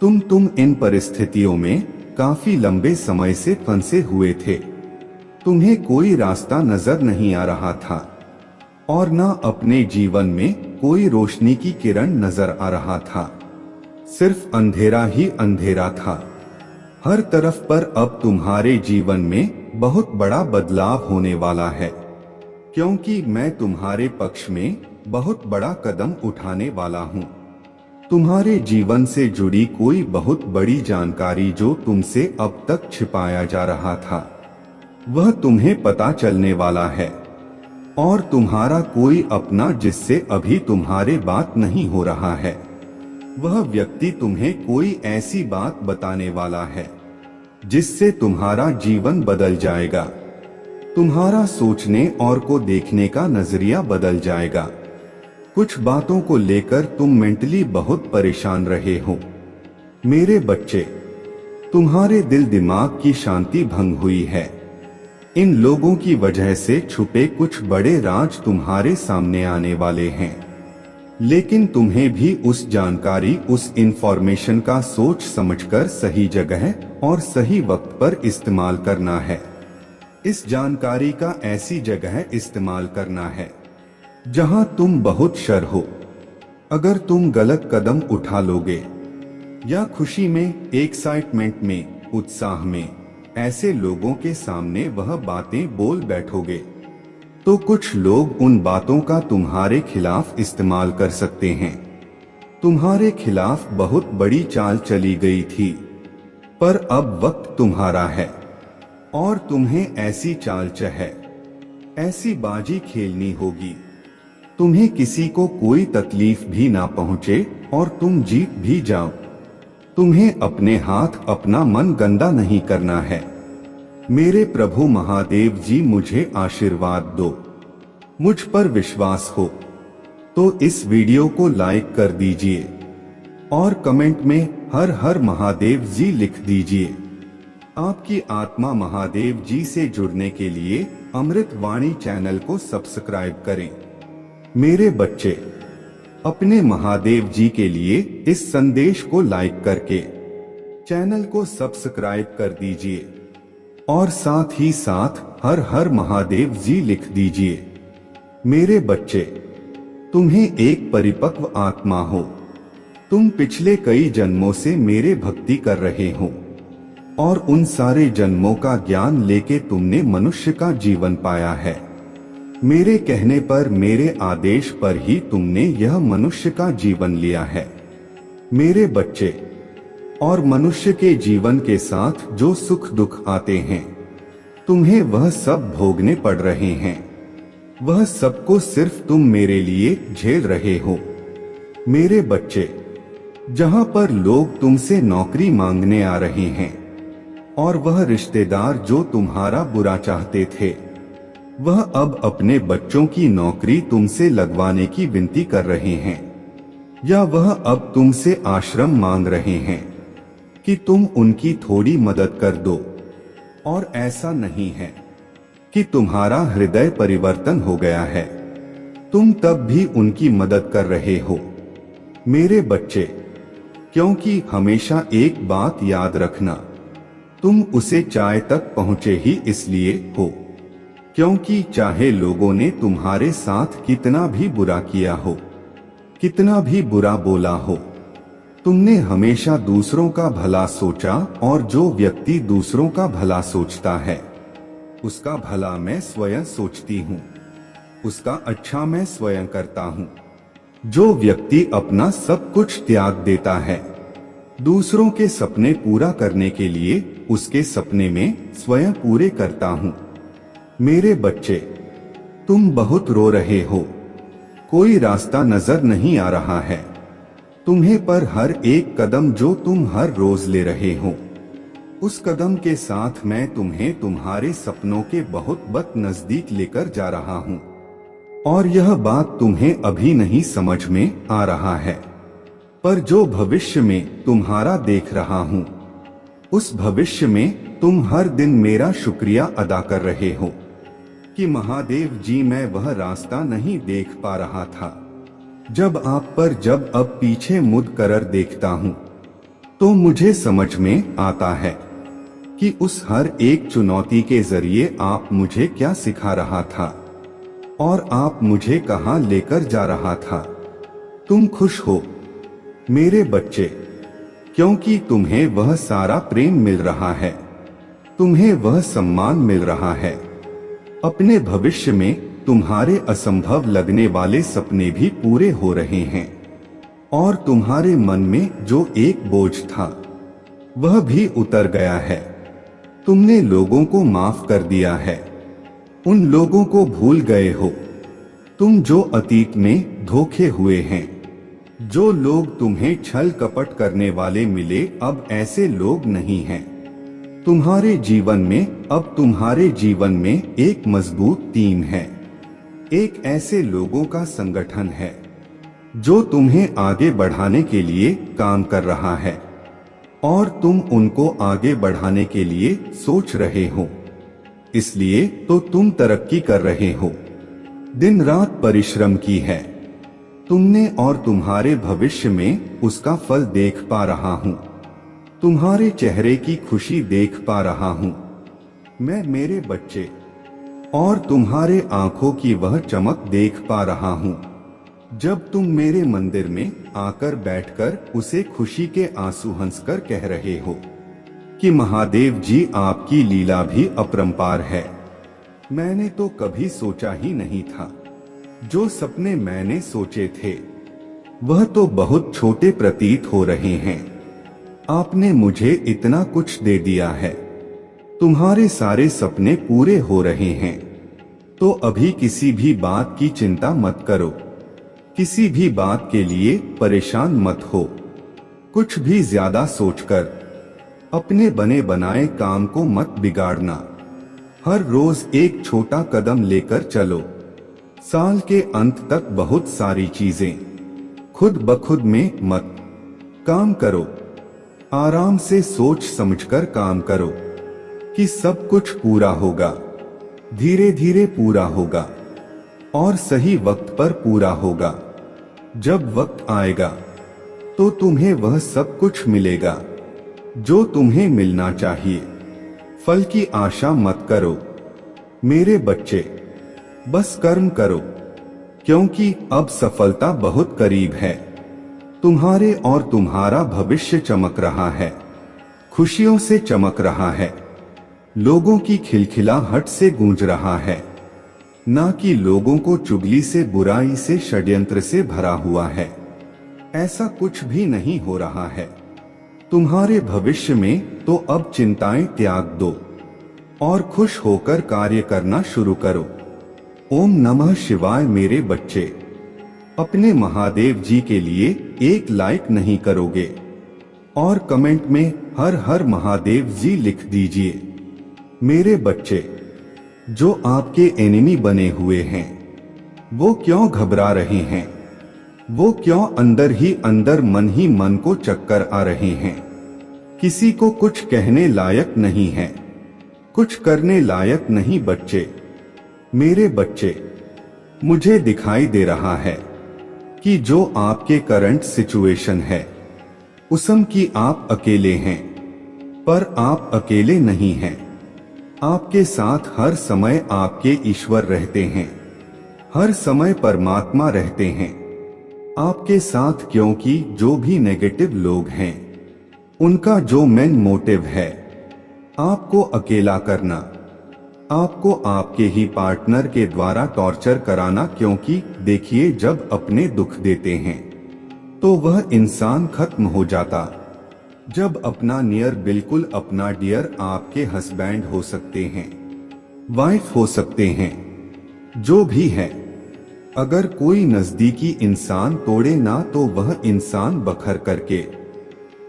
तुम इन परिस्थितियों में काफी लंबे समय से फंसे हुए थे। तुम्हें कोई रास्ता नजर नहीं आ रहा था और न अपने जीवन में कोई रोशनी की किरण नजर आ रहा था। सिर्फ अंधेरा ही अंधेरा था हर तरफ। पर अब तुम्हारे जीवन में बहुत बड़ा बदलाव होने वाला है, क्योंकि मैं तुम्हारे पक्ष में बहुत बड़ा कदम उठाने वाला हूँ। तुम्हारे जीवन से जुड़ी कोई बहुत बड़ी जानकारी जो तुमसे अब तक छिपाया जा रहा था वह तुम्हें पता चलने वाला है, और तुम्हारा कोई अपना जिससे अभी तुम्हारे बात नहीं हो रहा है वह व्यक्ति तुम्हें कोई ऐसी बात बताने वाला है जिससे तुम्हारा जीवन बदल जाएगा। तुम्हारा सोचने और को देखने का नजरिया बदल जाएगा। कुछ बातों को लेकर तुम मेंटली बहुत परेशान रहे हो। मेरे बच्चे, तुम्हारे दिल दिमाग की शांति भंग हुई है। इन लोगों की वजह से छुपे कुछ बड़े राज तुम्हारे सामने आने वाले हैं, लेकिन तुम्हें भी उस जानकारी, उस इंफॉर्मेशन का सोच समझकर सही जगह और सही वक्त पर इस्तेमाल करना है। इस जानकारी का ऐसी जगह इस्तेमाल करना है जहां तुम बहुत शर हो। अगर तुम गलत कदम उठा लोगे या खुशी में, एक्साइटमेंट में, उत्साह में ऐसे लोगों के सामने वह बातें बोल बैठोगे तो कुछ लोग उन बातों का तुम्हारे खिलाफ इस्तेमाल कर सकते हैं। तुम्हारे खिलाफ बहुत बड़ी चाल चली गई थी, पर अब वक्त तुम्हारा है और तुम्हें ऐसी चाल चाहे, ऐसी बाजी खेलनी होगी तुम्हें किसी को कोई तकलीफ भी ना पहुंचे और तुम जीत भी जाओ। तुम्हें अपने हाथ, अपना मन गंदा नहीं करना है। मेरे प्रभु महादेव जी, मुझे आशीर्वाद दो। मुझ पर विश्वास हो तो इस वीडियो को लाइक कर दीजिए और कमेंट में हर हर महादेव जी लिख दीजिए। आपकी आत्मा महादेव जी से जुड़ने के लिए अमृत वाणी चैनल को सब्सक्राइब करें। मेरे बच्चे, अपने महादेव जी के लिए इस संदेश को लाइक करके चैनल को सब्सक्राइब कर दीजिए और साथ ही साथ हर हर महादेव जी लिख दीजिए। मेरे बच्चे, तुम्हें एक परिपक्व आत्मा हो। तुम पिछले कई जन्मों से मेरे भक्ति कर रहे हो और उन सारे जन्मों का ज्ञान लेके तुमने मनुष्य का जीवन पाया है। मेरे कहने पर, मेरे आदेश पर ही तुमने यह मनुष्य का जीवन लिया है। मेरे बच्चे, और मनुष्य के जीवन के साथ जो सुख दुख आते हैं तुम्हें वह सब भोगने पड़ रहे हैं। वह सबको सिर्फ तुम मेरे लिए झेल रहे हो। मेरे बच्चे, जहां पर लोग तुमसे नौकरी मांगने आ रहे हैं और वह रिश्तेदार जो तुम्हारा बुरा चाहते थे वह अब अपने बच्चों की नौकरी तुमसे लगवाने की विनती कर रहे हैं, या वह अब तुमसे आश्रम मांग रहे हैं कि तुम उनकी थोड़ी मदद कर दो। और ऐसा नहीं है कि तुम्हारा हृदय परिवर्तन हो गया है, तुम तब भी उनकी मदद कर रहे हो। मेरे बच्चे, क्योंकि हमेशा एक बात याद रखना, तुम उसे चाय तक पहुंचे ही इसलिए हो क्योंकि चाहे लोगों ने तुम्हारे साथ कितना भी बुरा किया हो, कितना भी बुरा बोला हो, तुमने हमेशा दूसरों का भला सोचा, और जो व्यक्ति दूसरों का भला सोचता है उसका भला मैं स्वयं सोचती हूँ, उसका अच्छा मैं स्वयं करता हूँ। जो व्यक्ति अपना सब कुछ त्याग देता है दूसरों के सपने पूरा करने के लिए, उसके सपने में स्वयं पूरे करता हूँ। मेरे बच्चे, तुम बहुत रो रहे हो, कोई रास्ता नजर नहीं आ रहा है। तुम्हें पर हर एक कदम जो तुम हर रोज ले रहे हो, उस कदम के साथ मैं तुम्हें तुम्हारे सपनों के बहुत नजदीक लेकर जा रहा हूँ। और यह बात तुम्हें अभी नहीं समझ में आ रहा है, पर जो भविष्य में तुम्हारा देख रहा हूँ, उस भविष्य में तुम हर दिन मेरा शुक्रिया अदा कर रहे हो कि महादेव जी मैं वह रास्ता नहीं देख पा रहा था जब आप पर जब अब पीछे मुड़ कर देखता हूँ तो मुझे समझ में आता है कि उस हर एक चुनौती के जरिए आप मुझे क्या सिखा रहा था और आप मुझे कहाँ लेकर जा रहा था। तुम खुश हो मेरे बच्चे, क्योंकि तुम्हें वह सारा प्रेम मिल रहा है, तुम्हें वह सम्मान मिल रहा है। अपने भविष्य में तुम्हारे असंभव लगने वाले सपने भी पूरे हो रहे हैं और तुम्हारे मन में जो एक बोझ था वह भी उतर गया है। तुमने लोगों को माफ कर दिया है, उन लोगों को भूल गए हो तुम जो अतीत में धोखे हुए हैं। जो लोग तुम्हें छल कपट करने वाले मिले अब ऐसे लोग नहीं हैं। तुम्हारे जीवन में एक मजबूत टीम है, एक ऐसे लोगों का संगठन है जो तुम्हें आगे बढ़ाने के लिए काम कर रहा है और तुम उनको आगे बढ़ाने के लिए सोच रहे हो, इसलिए तो तुम तरक्की कर रहे हो। दिन रात परिश्रम की है तुमने और तुम्हारे भविष्य में उसका फल देख पा रहा हूँ, तुम्हारे चेहरे की खुशी देख पा रहा हूँ मैं मेरे बच्चे, और तुम्हारे आंखों की वह चमक देख पा रहा हूँ जब तुम मेरे मंदिर में आकर बैठकर उसे खुशी के आंसू हंसकर कह रहे हो कि महादेव जी आपकी लीला भी अपरंपार है। मैंने तो कभी सोचा ही नहीं था, जो सपने मैंने सोचे थे वह तो बहुत छोटे प्रतीत हो रहे हैं। आपने मुझे इतना कुछ दे दिया है, तुम्हारे सारे सपने पूरे हो रहे हैं, तो अभी किसी भी बात की चिंता मत करो, किसी भी बात के लिए परेशान मत हो। कुछ भी ज्यादा सोचकर अपने बने बनाए काम को मत बिगाड़ना। हर रोज एक छोटा कदम लेकर चलो, साल के अंत तक बहुत सारी चीजें खुद ब खुद में मत काम करो, आराम से सोच समझकर काम करो कि सब कुछ पूरा होगा, धीरे धीरे पूरा होगा और सही वक्त पर पूरा होगा। जब वक्त आएगा तो तुम्हें वह सब कुछ मिलेगा जो तुम्हें मिलना चाहिए। फल की आशा मत करो मेरे बच्चे, बस कर्म करो, क्योंकि अब सफलता बहुत करीब है। तुम्हारे और तुम्हारा भविष्य चमक रहा है, खुशियों से चमक रहा है, लोगों की खिलखिलाहट से गूंज रहा है, ना कि लोगों को चुगली से, बुराई से, षड्यंत्र से भरा हुआ है। ऐसा कुछ भी नहीं हो रहा है। तुम्हारे भविष्य में तो अब चिंताएं त्याग दो और खुश होकर कार्य करना शुरू करो। ओम नमः शिवाय मेरे बच्चे, अपने महादेव जी के लिए एक लाइक नहीं करोगे और कमेंट में हर हर महादेव जी लिख दीजिए। मेरे बच्चे, जो आपके एनिमी बने हुए हैं वो क्यों घबरा रहे हैं, वो क्यों अंदर ही अंदर मन ही मन को चक्कर आ रहे हैं। किसी को कुछ कहने लायक नहीं है, कुछ करने लायक नहीं। बच्चे, मेरे बच्चे, मुझे दिखाई दे रहा है कि जो आपके करंट सिचुएशन है उसम की आप अकेले हैं, पर आप अकेले नहीं हैं। आपके साथ हर समय आपके ईश्वर रहते हैं, हर समय परमात्मा रहते हैं आपके साथ, क्योंकि जो भी नेगेटिव लोग हैं उनका जो मेन मोटिव है आपको अकेला करना, आपको आपके ही पार्टनर के द्वारा टॉर्चर कराना। क्योंकि देखिए, जब अपने दुख देते हैं तो वह इंसान खत्म हो जाता। जब अपना नियर, बिल्कुल अपना डियर, आपके हस्बैंड हो सकते हैं, वाइफ हो सकते हैं, जो भी है, अगर कोई नजदीकी इंसान तोड़े ना तो वह इंसान बखर करके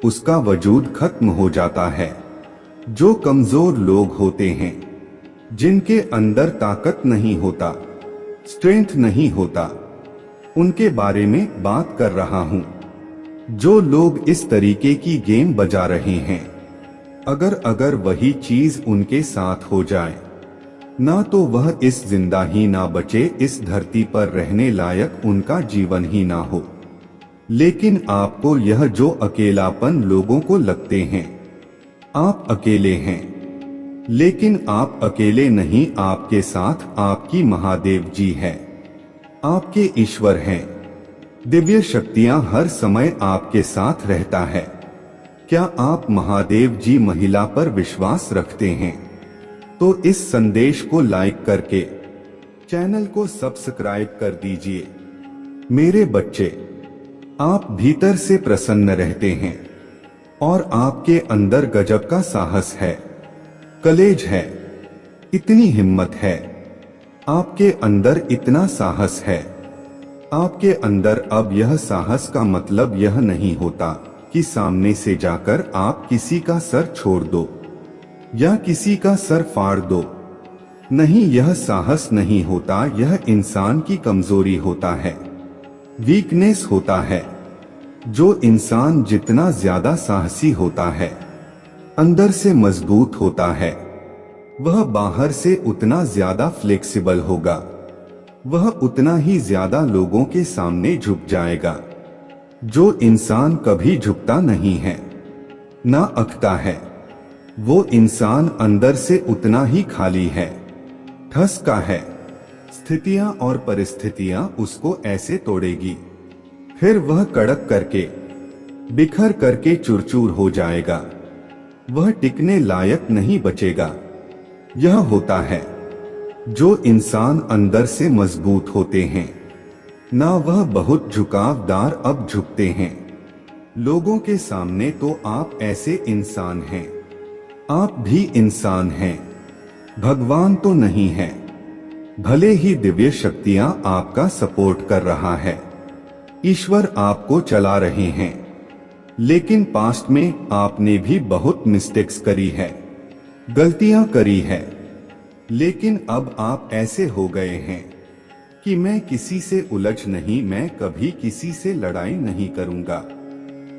उसका वजूद खत्म हो जाता है। जो कमजोर लोग होते हैं, जिनके अंदर ताकत नहीं होता, स्ट्रेंथ नहीं होता, उनके बारे में बात कर रहा हूं। जो लोग इस तरीके की गेम बजा रहे हैं, अगर वही चीज उनके साथ हो जाए ना तो वह इस जिंदा ही ना बचे, इस धरती पर रहने लायक उनका जीवन ही ना हो। लेकिन आपको यह जो अकेलापन लोगों को लगते हैं, आप अकेले हैं, लेकिन आप अकेले नहीं, आपके साथ आपकी महादेव जी है, आपके ईश्वर हैं। दिव्य शक्तियां हर समय आपके साथ रहता है। क्या आप महादेव जी महिला पर विश्वास रखते हैं? तो इस संदेश को लाइक करके चैनल को सब्सक्राइब कर दीजिए। मेरे बच्चे, आप भीतर से प्रसन्न रहते हैं और आपके अंदर गजब का साहस है, कलेज है, इतनी हिम्मत है, आपके अंदर इतना साहस है। आपके अंदर अब यह साहस का मतलब यह नहीं होता कि सामने से जाकर आप किसी का सर छोड़ दो या किसी का सर फाड़ दो। नहीं, यह साहस नहीं होता, यह इंसान की कमजोरी होता है, वीकनेस होता है। जो इंसान जितना ज्यादा साहसी होता है, अंदर से मजबूत होता है, वह बाहर से उतना ज्यादा फ्लेक्सिबल होगा, वह उतना ही ज्यादा लोगों के सामने झुक जाएगा। जो इंसान कभी झुकता नहीं है, ना अकता है, वो इंसान अंदर से उतना ही खाली है, ठसका है। स्थितियां और परिस्थितियां उसको ऐसे तोड़ेगी, फिर वह कड़क करके, बिखर करके चूर-चूर हो जाएगा, वह टिकने लायक नहीं बचेगा। यह होता है जो इंसान अंदर से मजबूत होते हैं, ना वह बहुत झुकावदार अब झुकते हैं लोगों के सामने। तो आप ऐसे इंसान हैं, आप भी इंसान हैं, भगवान तो नहीं है। भले ही दिव्य शक्तियां आपका सपोर्ट कर रहा है, ईश्वर आपको चला रहे हैं, लेकिन पास्ट में आपने भी बहुत मिस्टेक्स करी है, गलतियां करी है। लेकिन अब आप ऐसे हो गए हैं कि मैं किसी से उलझ नहीं, मैं कभी किसी से लड़ाई नहीं करूंगा।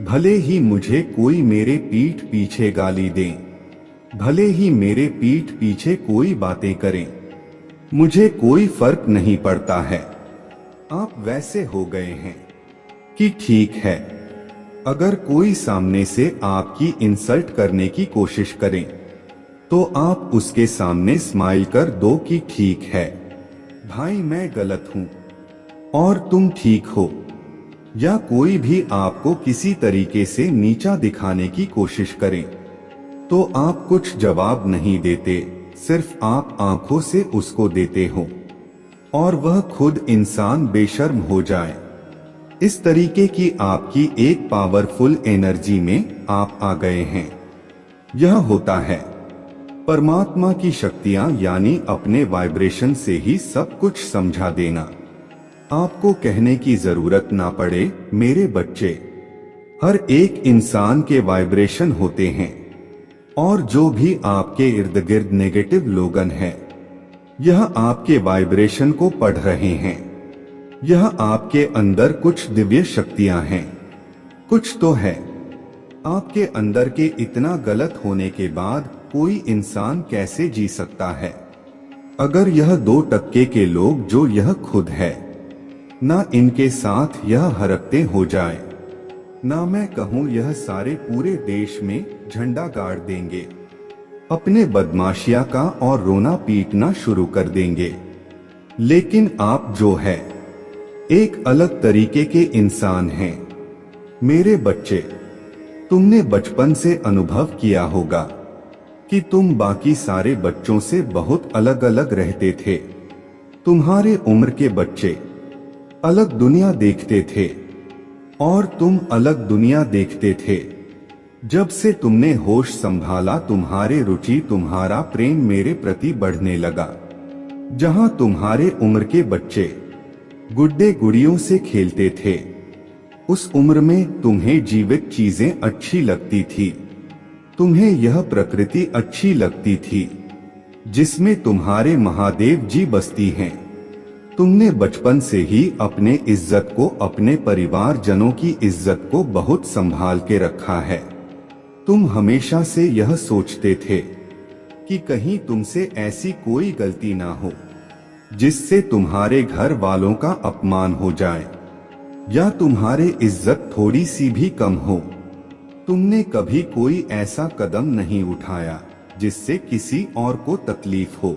भले ही मुझे कोई मेरे पीठ पीछे गाली दे, भले ही मेरे पीठ पीछे कोई बातें करें, मुझे कोई फर्क नहीं पड़ता है। आप वैसे हो गए हैं कि ठीक है, अगर कोई सामने से आपकी इंसल्ट करने की कोशिश करे तो आप उसके सामने स्माइल कर दो कि ठीक है भाई, मैं गलत हूं और तुम ठीक हो। या कोई भी आपको किसी तरीके से नीचा दिखाने की कोशिश करे तो आप कुछ जवाब नहीं देते, सिर्फ आप आंखों से उसको देते हो और वह खुद इंसान बेशर्म हो जाए। इस तरीके की आपकी एक पावरफुल एनर्जी में आप आ गए हैं। यह होता है परमात्मा की शक्तियां, यानी अपने वाइब्रेशन से ही सब कुछ समझा देना। आपको कहने की जरूरत ना पड़े मेरे बच्चे, हर एक इंसान के वाइब्रेशन होते हैं और जो भी आपके इर्द गिर्द नेगेटिव लोगन हैं, यह आपके वाइब्रेशन को पढ़ रहे हैं। यह आपके अंदर कुछ दिव्य शक्तियां हैं, कुछ तो है। आपके अंदर के इतना गलत होने के बाद कोई इंसान कैसे जी सकता है? अगर यह 2% के लोग जो यह खुद है, ना इनके साथ यह हरकतें हो जाए, ना मैं कहूँ यह सारे पूरे देश में झंडा गाड़ देंगे, अपने बदमाशिया का और रोना पीटना शुरू कर देंगे। लेकिन आप जो है एक अलग तरीके के इंसान हैं। मेरे बच्चे, तुमने बचपन से अनुभव किया होगा कि तुम बाकी सारे बच्चों से बहुत अलग अलग रहते थे। तुम्हारे उम्र के बच्चे अलग दुनिया देखते थे और तुम अलग दुनिया देखते थे। जब से तुमने होश संभाला, तुम्हारे रुचि, तुम्हारा प्रेम मेरे प्रति बढ़ने लगा। जहां तुम्हारे उम्र के बच्चे गुड्डे गुड़ियों से खेलते थे। उस उम्र में तुम्हें जीवित चीजें अच्छी लगती थी। तुम्हें यह प्रकृति अच्छी लगती थी जिसमें तुम्हारे महादेव जी बसती हैं। तुमने बचपन से ही अपने इज्जत को, अपने परिवारजनों की इज्जत को बहुत संभाल के रखा है। तुम हमेशा से यह सोचते थे कि कहीं तुमसे ऐसी कोई गलती ना हो जिससे तुम्हारे घर वालों का अपमान हो जाए या तुम्हारी इज्जत थोड़ी सी भी कम हो। तुमने कभी कोई ऐसा कदम नहीं उठाया जिससे किसी और को तकलीफ हो।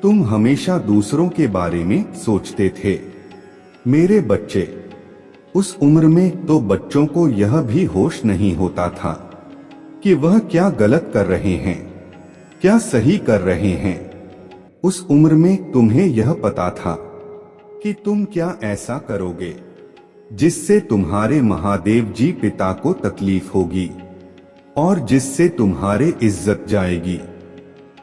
तुम हमेशा दूसरों के बारे में सोचते थे। मेरे बच्चे, उस उम्र में तो बच्चों को यह भी होश नहीं होता था कि वह क्या गलत कर रहे हैं, क्या सही कर रहे हैं। उस उम्र में तुम्हें यह पता था कि तुम क्या ऐसा करोगे जिससे तुम्हारे महादेव जी पिता को तकलीफ होगी और जिससे तुम्हारे इज्जत जाएगी।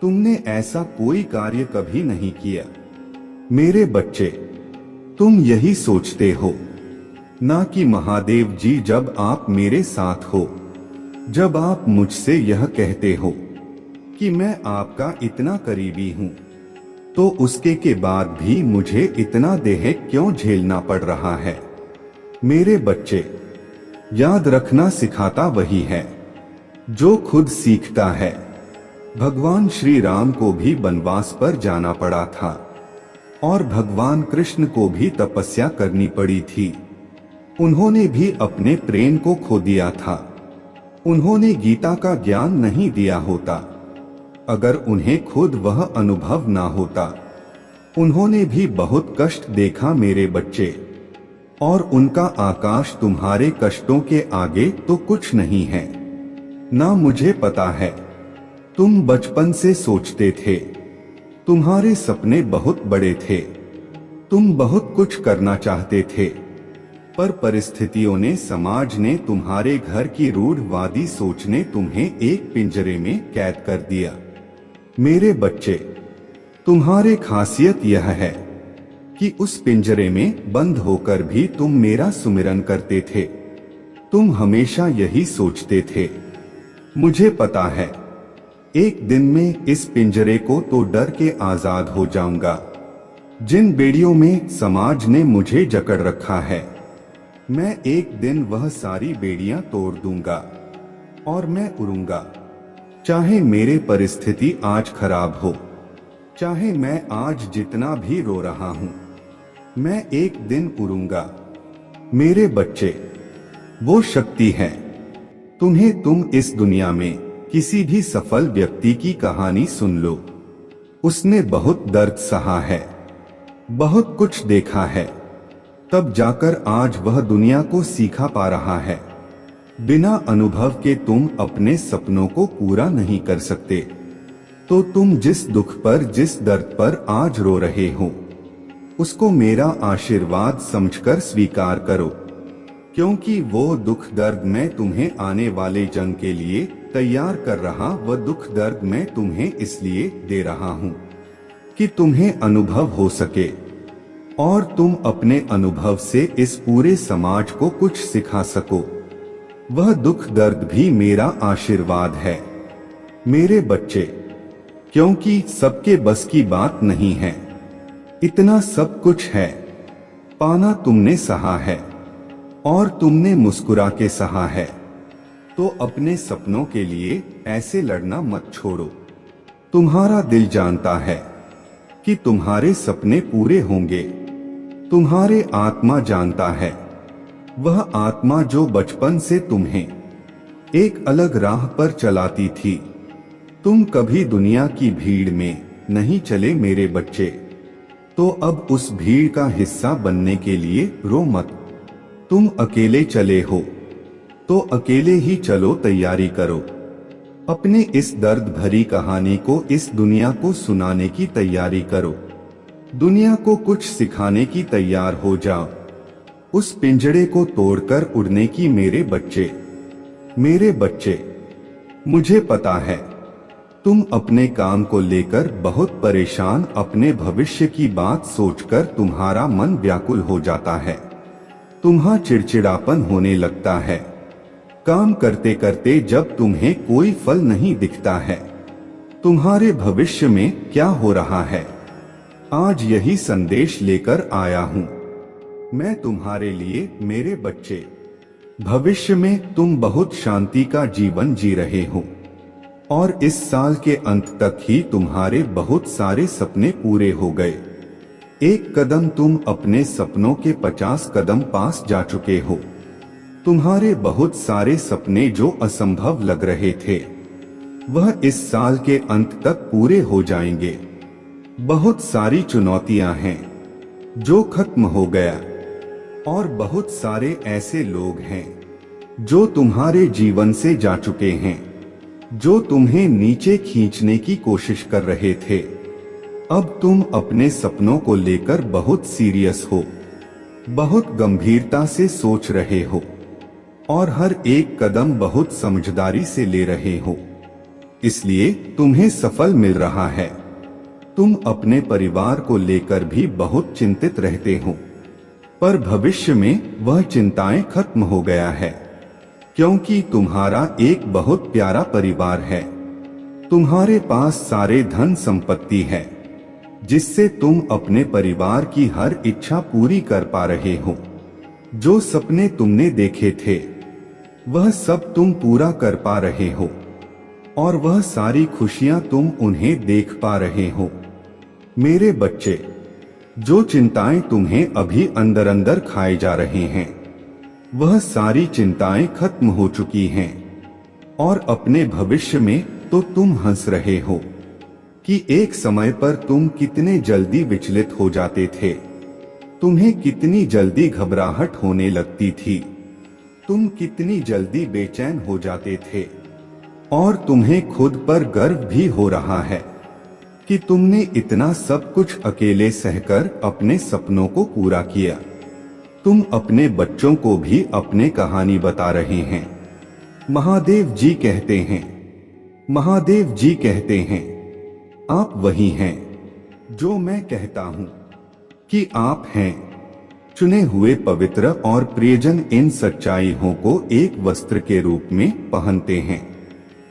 तुमने ऐसा कोई कार्य कभी नहीं किया। मेरे बच्चे, तुम यही सोचते हो ना कि महादेव जी जब आप मेरे साथ हो, जब आप मुझसे यह कहते हो कि मैं आपका इतना करीबी हूं, तो उसके के बाद भी मुझे इतना देह क्यों झेलना पड़ रहा है। मेरे बच्चे, याद रखना सिखाता वही है जो खुद सीखता है। भगवान श्री राम को भी वनवास पर जाना पड़ा था और भगवान कृष्ण को भी तपस्या करनी पड़ी थी। उन्होंने भी अपने प्रेम को खो दिया था। उन्होंने गीता का ज्ञान नहीं दिया होता अगर उन्हें खुद वह अनुभव ना होता। उन्होंने भी बहुत कष्ट देखा मेरे बच्चे, और उनका आकाश तुम्हारे कष्टों के आगे तो कुछ नहीं है। ना मुझे पता है, तुम बचपन से सोचते थे, तुम्हारे सपने बहुत बड़े थे, तुम बहुत कुछ करना चाहते थे, पर परिस्थितियों ने, समाज ने, तुम्हारे घर की रूढ़वादी सोच ने तुम्हें एक पिंजरे में कैद कर दिया। मेरे बच्चे, तुम्हारी खासियत यह है कि उस पिंजरे में बंद होकर भी तुम मेरा सुमिरन करते थे। तुम हमेशा यही सोचते थे, मुझे पता है एक दिन में इस पिंजरे को तो डर के आजाद हो जाऊंगा। जिन बेड़ियों में समाज ने मुझे जकड़ रखा है, मैं एक दिन वह सारी बेड़ियां तोड़ दूंगा और मैं उड़ूंगा। चाहे मेरी परिस्थिति आज खराब हो, चाहे मैं आज जितना भी रो रहा हूं, मैं एक दिन उड़ूंगा। मेरे बच्चे, वो शक्ति है तुम्हें, तुम इस दुनिया में किसी भी सफल व्यक्ति की कहानी सुन लो। उसने बहुत दर्द सहा है, बहुत कुछ देखा है, तब जाकर आज वह दुनिया को सीखा पा रहा है। बिना अनुभव के तुम अपने सपनों को पूरा नहीं कर सकते। तो तुम जिस दुख पर, जिस दर्द पर आज रो रहे हो, उसको मेरा आशीर्वाद समझकर स्वीकार करो, क्योंकि वो दुख दर्द मैं तुम्हें आने वाले जंग के लिए तैयार कर रहा, वह दुख दर्द मैं तुम्हें इसलिए दे रहा हूँ कि तुम्हें अनुभव हो सके और तुम अपने अनुभव से इस पूरे समाज को कुछ सिखा सको। वह दुख दर्द भी मेरा आशीर्वाद है मेरे बच्चे, क्योंकि सबके बस की बात नहीं है। इतना सब कुछ है, पाना तुमने सहा है और तुमने मुस्कुरा के सहा है, तो अपने सपनों के लिए ऐसे लड़ना मत छोड़ो। तुम्हारा दिल जानता है कि तुम्हारे सपने पूरे होंगे। तुम्हारे आत्मा जानता है, वह आत्मा जो बचपन से तुम्हें एक अलग राह पर चलाती थी। तुम कभी दुनिया की भीड़ में नहीं चले मेरे बच्चे, तो अब उस भीड़ का हिस्सा बनने के लिए रो मत। तुम अकेले चले हो तो अकेले ही चलो, तैयारी करो। अपने इस दर्द भरी कहानी को इस दुनिया को सुनाने की तैयारी करो। दुनिया को कुछ सिखाने की तैयार हो जाओ। उस पिंजड़े को तोड़कर उड़ने की मेरे बच्चे। मेरे बच्चे, मुझे पता है तुम अपने काम को लेकर बहुत परेशान, अपने भविष्य की बात सोचकर तुम्हारा मन व्याकुल हो जाता है। तुम्हारा चिड़चिड़ापन होने लगता है। काम करते करते जब तुम्हें कोई फल नहीं दिखता है, तुम्हारे भविष्य में क्या हो रहा है, आज यही संदेश लेकर आया हूँ मैं तुम्हारे लिए मेरे बच्चे। भविष्य में तुम बहुत शांति का जीवन जी रहे हो और इस साल के अंत तक ही तुम्हारे बहुत सारे सपने पूरे हो गए। एक कदम तुम अपने सपनों के 50 कदम पास जा चुके हो। तुम्हारे बहुत सारे सपने जो असंभव लग रहे थे, वह इस साल के अंत तक पूरे हो जाएंगे। बहुत सारी चुनौतियां हैं जो खत्म हो गया और बहुत सारे ऐसे लोग हैं जो तुम्हारे जीवन से जा चुके हैं, जो तुम्हें नीचे खींचने की कोशिश कर रहे थे। अब तुम अपने सपनों को लेकर बहुत सीरियस हो, बहुत गंभीरता से सोच रहे हो और हर एक कदम बहुत समझदारी से ले रहे हो, इसलिए तुम्हें सफल मिल रहा है। तुम अपने परिवार को लेकर भी बहुत चिंतित रहते हो, पर भविष्य में वह चिंताएं खत्म हो गया है, क्योंकि तुम्हारा एक बहुत प्यारा परिवार है। तुम्हारे पास सारे धन संपत्ति है, जिससे तुम अपने परिवार की हर इच्छा पूरी कर पा रहे हो। जो सपने तुमने देखे थे, वह सब तुम पूरा कर पा रहे हो और वह सारी खुशियां तुम उन्हें देख पा रहे हो। मेरे बच्चे, जो चिंताएं तुम्हें अभी अंदर अंदर खाए जा रहे हैं, वह सारी चिंताएं खत्म हो चुकी हैं और अपने भविष्य में तो तुम हंस रहे हो कि एक समय पर तुम कितने जल्दी विचलित हो जाते थे, तुम्हें कितनी जल्दी घबराहट होने लगती थी, तुम कितनी जल्दी बेचैन हो जाते थे और तुम्हें खुद पर गर्व भी हो रहा है कि तुमने इतना सब कुछ अकेले सहकर अपने सपनों को पूरा किया। तुम अपने बच्चों को भी अपने कहानी बता रहे हैं। महादेव जी कहते हैं, महादेव जी कहते हैं, आप वही हैं जो मैं कहता हूं कि आप हैं। चुने हुए पवित्र और प्रियजन इन सच्चाइयों को एक वस्त्र के रूप में पहनते हैं,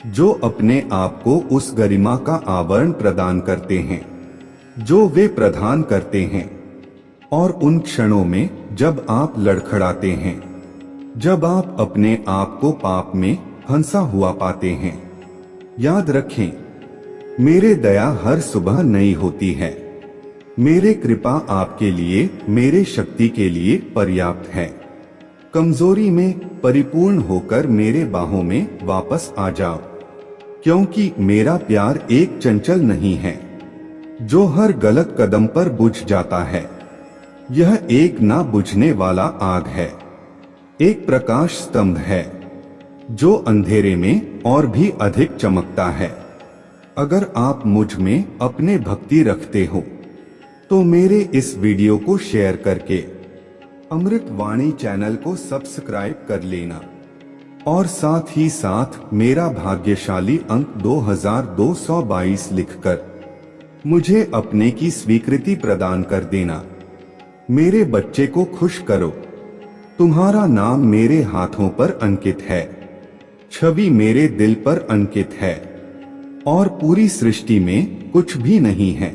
जो अपने आप को उस गरिमा का आवरण प्रदान करते हैं जो वे प्रदान करते हैं। और उन क्षणों में जब आप लड़खड़ाते हैं, जब आप अपने आप को पाप में फंसा हुआ पाते हैं, याद रखें, मेरे दया हर सुबह नई होती है। मेरे कृपा आपके लिए, मेरे शक्ति के लिए पर्याप्त है। कमजोरी में परिपूर्ण होकर मेरे बाहों में वापस आ जाओ, क्योंकि मेरा प्यार एक चंचल नहीं है जो हर गलत कदम पर बुझ जाता है। यह एक ना बुझने वाला आग है, एक प्रकाश स्तंभ है जो अंधेरे में और भी अधिक चमकता है। अगर आप मुझ में अपने भक्ति रखते हो तो मेरे इस वीडियो को शेयर करके अमृत वाणी चैनल को सब्सक्राइब कर लेना और साथ ही साथ मेरा भाग्यशाली अंक 2222 लिखकर मुझे अपने की स्वीकृति प्रदान कर देना। मेरे बच्चे को खुश करो। तुम्हारा नाम मेरे हाथों पर अंकित है, छवि मेरे दिल पर अंकित है और पूरी सृष्टि में कुछ भी नहीं है,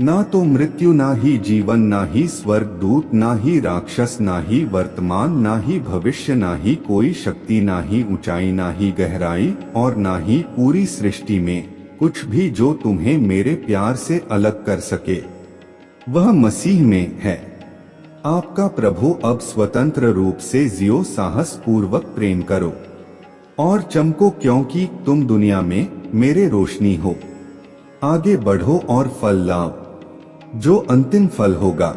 ना तो मृत्यु, ना ही जीवन, ना ही स्वर्ग दूत, ना ही राक्षस, ना ही वर्तमान, ना ही भविष्य, ना ही कोई शक्ति, ना ही ऊंचाई, ना ही गहराई और ना ही पूरी सृष्टि में कुछ भी जो तुम्हें मेरे प्यार से अलग कर सके। वह मसीह में है। आपका प्रभु अब स्वतंत्र रूप से जियो, साहस पूर्वक प्रेम करो और चमको, क्योंकि तुम दुनिया में मेरे रोशनी हो। आगे बढ़ो और फल लाओ, जो अंतिम फल होगा,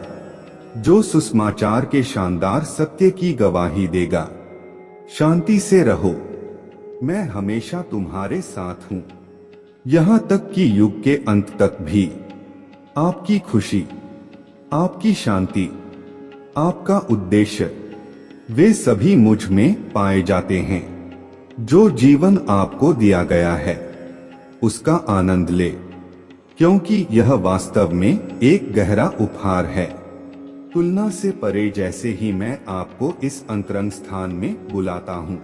जो सुसमाचार के शानदार सत्य की गवाही देगा। शांति से रहो, मैं हमेशा तुम्हारे साथ हूँ, यहाँ तक कि युग के अंत तक भी। आपकी खुशी, आपकी शांति, आपका उद्देश्य, वे सभी मुझ में पाए जाते हैं। जो जीवन आपको दिया गया है उसका आनंद ले, क्योंकि यह वास्तव में एक गहरा उपहार है। तुलना से परे जैसे ही मैं आपको इस अंतरंग स्थान में बुलाता हूँ,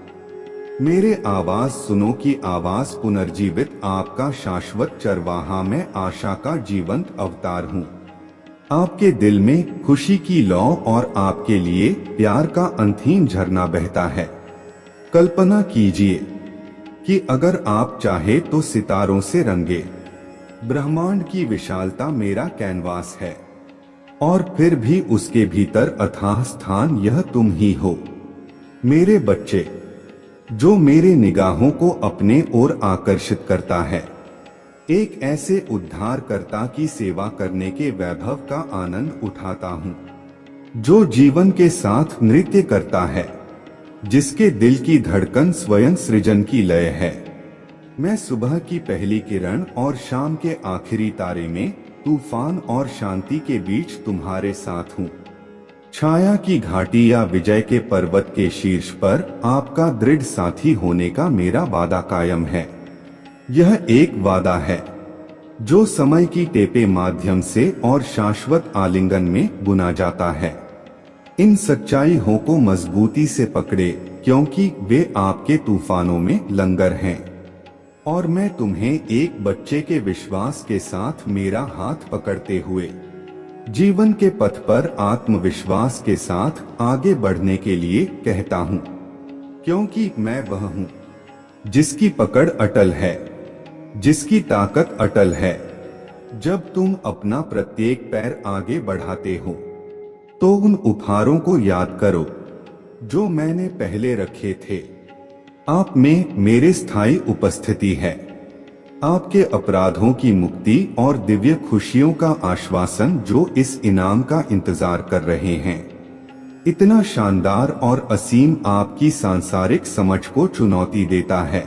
मेरे आवाज सुनो की आवाज पुनर्जीवित आपका शाश्वत चरवाहा, मैं आशा का जीवंत अवतार हूँ। आपके दिल में खुशी की लौ और आपके लिए प्यार का अंतहीन झरना बहता है। कल्पना कीजिए कि अगर आप चाहे तो सितारों से रंगे ब्रह्मांड की विशालता मेरा कैनवास है, और फिर भी उसके भीतर अथाह स्थान यह तुम ही हो। मेरे बच्चे, जो मेरे निगाहों को अपने ओर आकर्षित करता है, एक ऐसे उद्धारकर्ता की सेवा करने के वैभव का आनंद उठाता हूँ, जो जीवन के साथ नृत्य करता है, जिसके दिल की धड़कन स्वयं सृजन की लय है। मैं सुबह की पहली किरण और शाम के आखिरी तारे में, तूफान और शांति के बीच तुम्हारे साथ हूँ। छाया की घाटी या विजय के पर्वत के शीर्ष पर आपका दृढ़ साथी होने का मेरा वादा कायम है। यह एक वादा है जो समय की टेपे माध्यम से और शाश्वत आलिंगन में बुना जाता है। इन सच्चाइयों को मजबूती से पकड़े, क्योंकि वे आपके तूफानों में लंगर हैं, और मैं तुम्हें एक बच्चे के विश्वास के साथ मेरा हाथ पकड़ते हुए जीवन के पथ पर आत्मविश्वास के साथ आगे बढ़ने के लिए कहता हूँ, क्योंकि मैं वह हूँ जिसकी पकड़ अटल है, जिसकी ताकत अटल है। जब तुम अपना प्रत्येक पैर आगे बढ़ाते हो, तो उन उपहारों को याद करो जो मैंने पहले रखे थे। आप में मेरे स्थायी उपस्थिति है, आपके अपराधों की मुक्ति और दिव्य खुशियों का आश्वासन जो इस इनाम का इंतजार कर रहे हैं। इतना शानदार और असीम आपकी सांसारिक समझ को चुनौती देता है,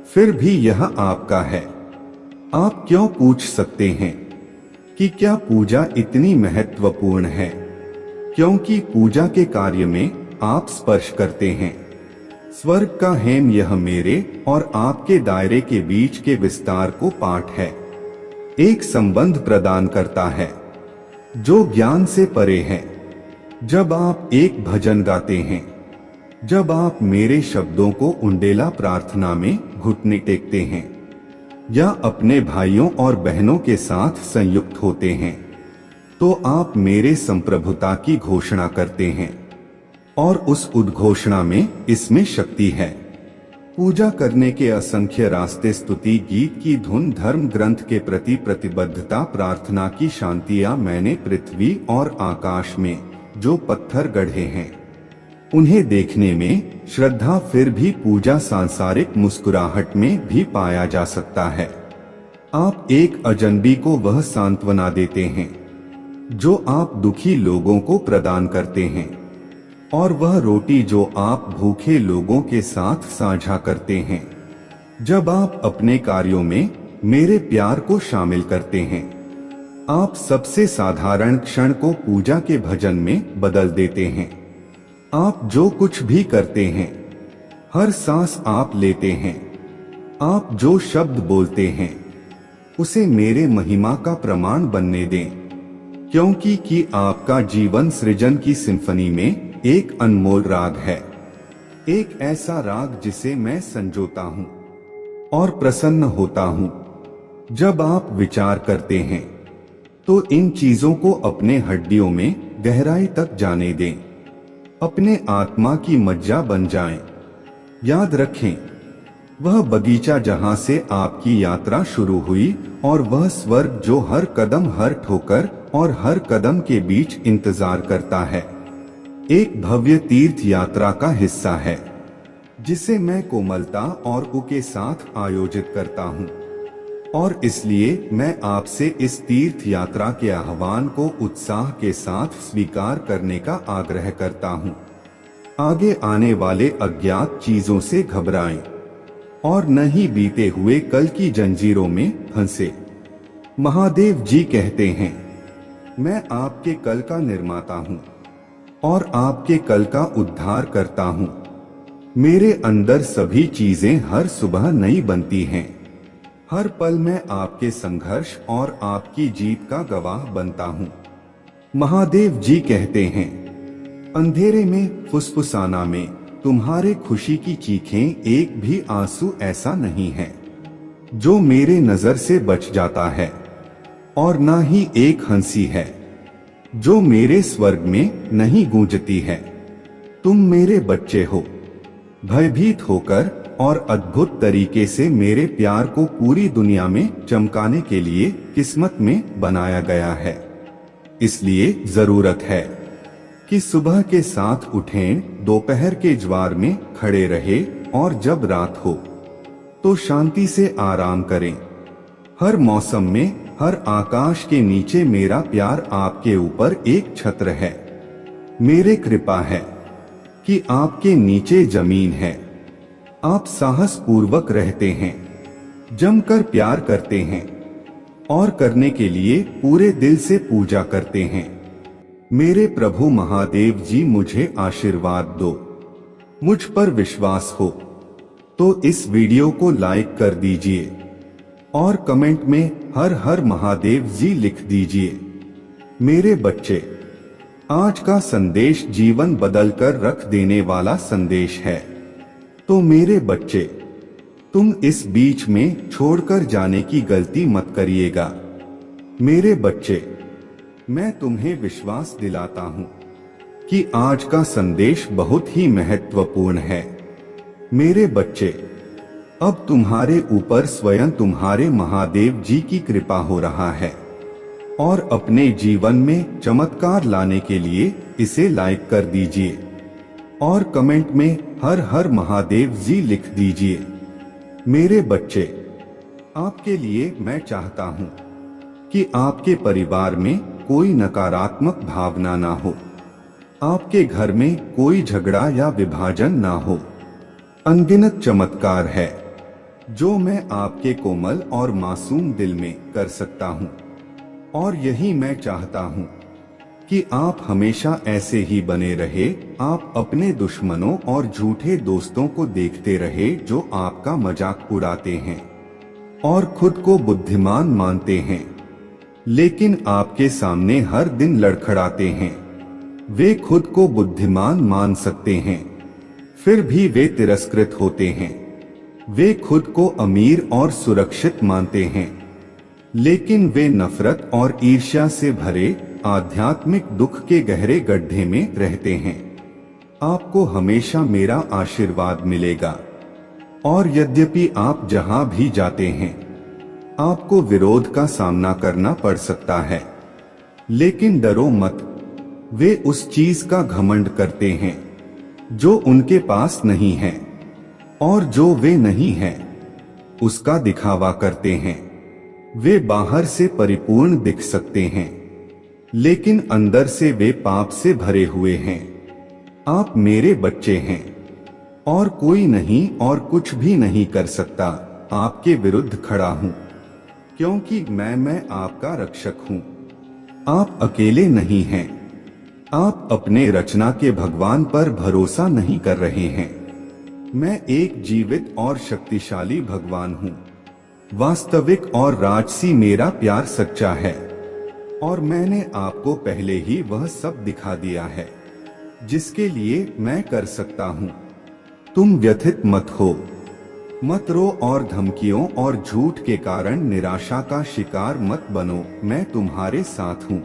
फिर भी यह आपका है। आप क्यों पूछ सकते हैं कि क्या पूजा इतनी महत्वपूर्ण है? क्योंकि पूजा के कार्य में आप स्पर्श करते हैं स्वर्ग का हेम। यह मेरे और आपके दायरे के बीच के विस्तार को पाठ है, एक संबंध प्रदान करता है जो ज्ञान से परे है। जब आप एक भजन गाते हैं, जब आप मेरे शब्दों को उंडेला प्रार्थना में घुटने टेकते हैं, या अपने भाइयों और बहनों के साथ संयुक्त होते हैं, तो आप मेरे संप्रभुता की घोषणा करते हैं, और उस उद्घोषणा में इसमें शक्ति है। पूजा करने के असंख्य रास्ते, स्तुति गीत की धुन, धर्म ग्रंथ के प्रति प्रतिबद्धता, प्रार्थना की शांतियां। मैंने पृथ्वी और आकाश में जो पत्थर गढ़े हैं, उन्हें देखने में श्रद्धा, फिर भी पूजा सांसारिक मुस्कुराहट में भी पाया जा सकता है। आप एक अजनबी को वह सांत्वना देते हैं जो आप दुखी लोगों को प्रदान करते हैं, और वह रोटी जो आप भूखे लोगों के साथ साझा करते हैं। जब आप अपने कार्यों में मेरे प्यार को शामिल करते हैं, आप सबसे साधारण क्षण को पूजा के भजन में बदल देते हैं। आप जो कुछ भी करते हैं, हर सांस आप लेते हैं, आप जो शब्द बोलते हैं, उसे मेरे महिमा का प्रमाण बनने दें, क्योंकि कि आपका जीवन सृजन की सिम्फनी में एक अनमोल राग है, एक ऐसा राग जिसे मैं संजोता हूँ और प्रसन्न होता हूँ। जब आप विचार करते हैं, तो इन चीजों को अपने हड्डियों में गहराई तक जाने दें, अपने आत्मा की मज्जा बन जाएं। याद रखें, वह बगीचा जहां से आपकी यात्रा शुरू हुई, और वह स्वर्ग जो हर कदम, हर ठोकर और हर कदम के बीच इंतजार करता है, एक भव्य तीर्थ यात्रा का हिस्सा है, जिसे मैं कोमलता और उ के साथ आयोजित करता हूँ। और इसलिए मैं आपसे इस तीर्थ यात्रा के आह्वान को उत्साह के साथ स्वीकार करने का आग्रह करता हूँ। आगे आने वाले अज्ञात चीजों से घबराएं, और न ही बीते हुए कल की जंजीरों में फंसे। महादेव जी कहते हैं, मैं आपके कल का निर्माता हूँ और आपके कल का उद्धार करता हूँ। मेरे अंदर सभी चीजें हर सुबह नई बनती हैं। हर पल मैं आपके संघर्ष और आपकी जीत का गवाह बनता हूँ। महादेव जी कहते हैं, अंधेरे में फुसफुसाना में तुम्हारे खुशी की चीखें, एक भी आंसू ऐसा नहीं है जो मेरे नजर से बच जाता है, और ना ही एक हंसी है जो मेरे स्वर्ग में नहीं गूंजती है। तुम मेरे बच्चे हो, भयभीत होकर और अद्भुत तरीके से मेरे प्यार को पूरी दुनिया में चमकाने के लिए किस्मत में बनाया गया है। इसलिए जरूरत है कि सुबह के साथ उठें, दोपहर के ज्वार में खड़े रहे, और जब रात हो तो शांति से आराम करें। हर मौसम में, हर आकाश के नीचे मेरा प्यार आपके ऊपर एक छत्र है। मेरे कृपा है कि आपके नीचे जमीन है। आप साहस पूर्वक रहते हैं, जमकर प्यार करते हैं और करने के लिए पूरे दिल से पूजा करते हैं। मेरे प्रभु महादेव जी, मुझे आशीर्वाद दो। मुझ पर विश्वास हो तो इस वीडियो को लाइक कर दीजिए और कमेंट में हर हर महादेव जी लिख दीजिए। मेरे बच्चे, आज का संदेश जीवन बदलकर रख देने वाला संदेश है। तो मेरे बच्चे, तुम इस बीच में छोड़कर जाने की गलती मत करिएगा। मेरे बच्चे, मैं तुम्हें विश्वास दिलाता हूँ कि आज का संदेश बहुत ही महत्वपूर्ण है। मेरे बच्चे, अब तुम्हारे ऊपर स्वयं तुम्हारे महादेव जी की कृपा हो रहा है, और अपने जीवन में चमत्कार लाने के लिए इसे लाइक कर दीजिए और कमेंट में हर हर महादेव जी लिख दीजिए। मेरे बच्चे, आपके लिए मैं चाहता हूँ कि आपके परिवार में कोई नकारात्मक भावना ना हो, आपके घर में कोई झगड़ा या विभाजन ना हो। अनगिनत चमत्कार है जो मैं आपके कोमल और मासूम दिल में कर सकता हूँ, और यही मैं चाहता हूँ कि आप हमेशा ऐसे ही बने रहे। आप अपने दुश्मनों और झूठे दोस्तों को देखते रहे जो आपका मजाक उड़ाते हैं और खुद को बुद्धिमान मानते हैं, लेकिन आपके सामने हर दिन लड़खड़ाते हैं। वे खुद को बुद्धिमान मान सकते हैं, फिर भी वे तिरस्कृत होते हैं। वे खुद को अमीर और सुरक्षित मानते हैं, लेकिन वे नफरत और ईर्ष्या से भरे आध्यात्मिक दुख के गहरे गड्ढे में रहते हैं। आपको हमेशा मेरा आशीर्वाद मिलेगा, और यद्यपि आप जहां भी जाते हैं आपको विरोध का सामना करना पड़ सकता है, लेकिन डरो मत। वे उस चीज का घमंड करते हैं जो उनके पास नहीं है, और जो वे नहीं हैं उसका दिखावा करते हैं। वे बाहर से परिपूर्ण दिख सकते हैं, लेकिन अंदर से वे पाप से भरे हुए हैं। आप मेरे बच्चे हैं, और कोई नहीं और कुछ भी नहीं कर सकता आपके विरुद्ध खड़ा हूं, क्योंकि मैं आपका रक्षक हूं। आप अकेले नहीं हैं। आप अपने रचना के भगवान पर भरोसा नहीं कर रहे हैं। मैं एक जीवित और शक्तिशाली भगवान हूं। वास्तविक और राजसी मेरा प्यार सच्चा है, और मैंने आपको पहले ही वह सब दिखा दिया है जिसके लिए मैं कर सकता हूं। तुम व्यथित मत हो, मत रो, और धमकियों और झूठ के कारण निराशा का शिकार मत बनो। मैं तुम्हारे साथ हूं।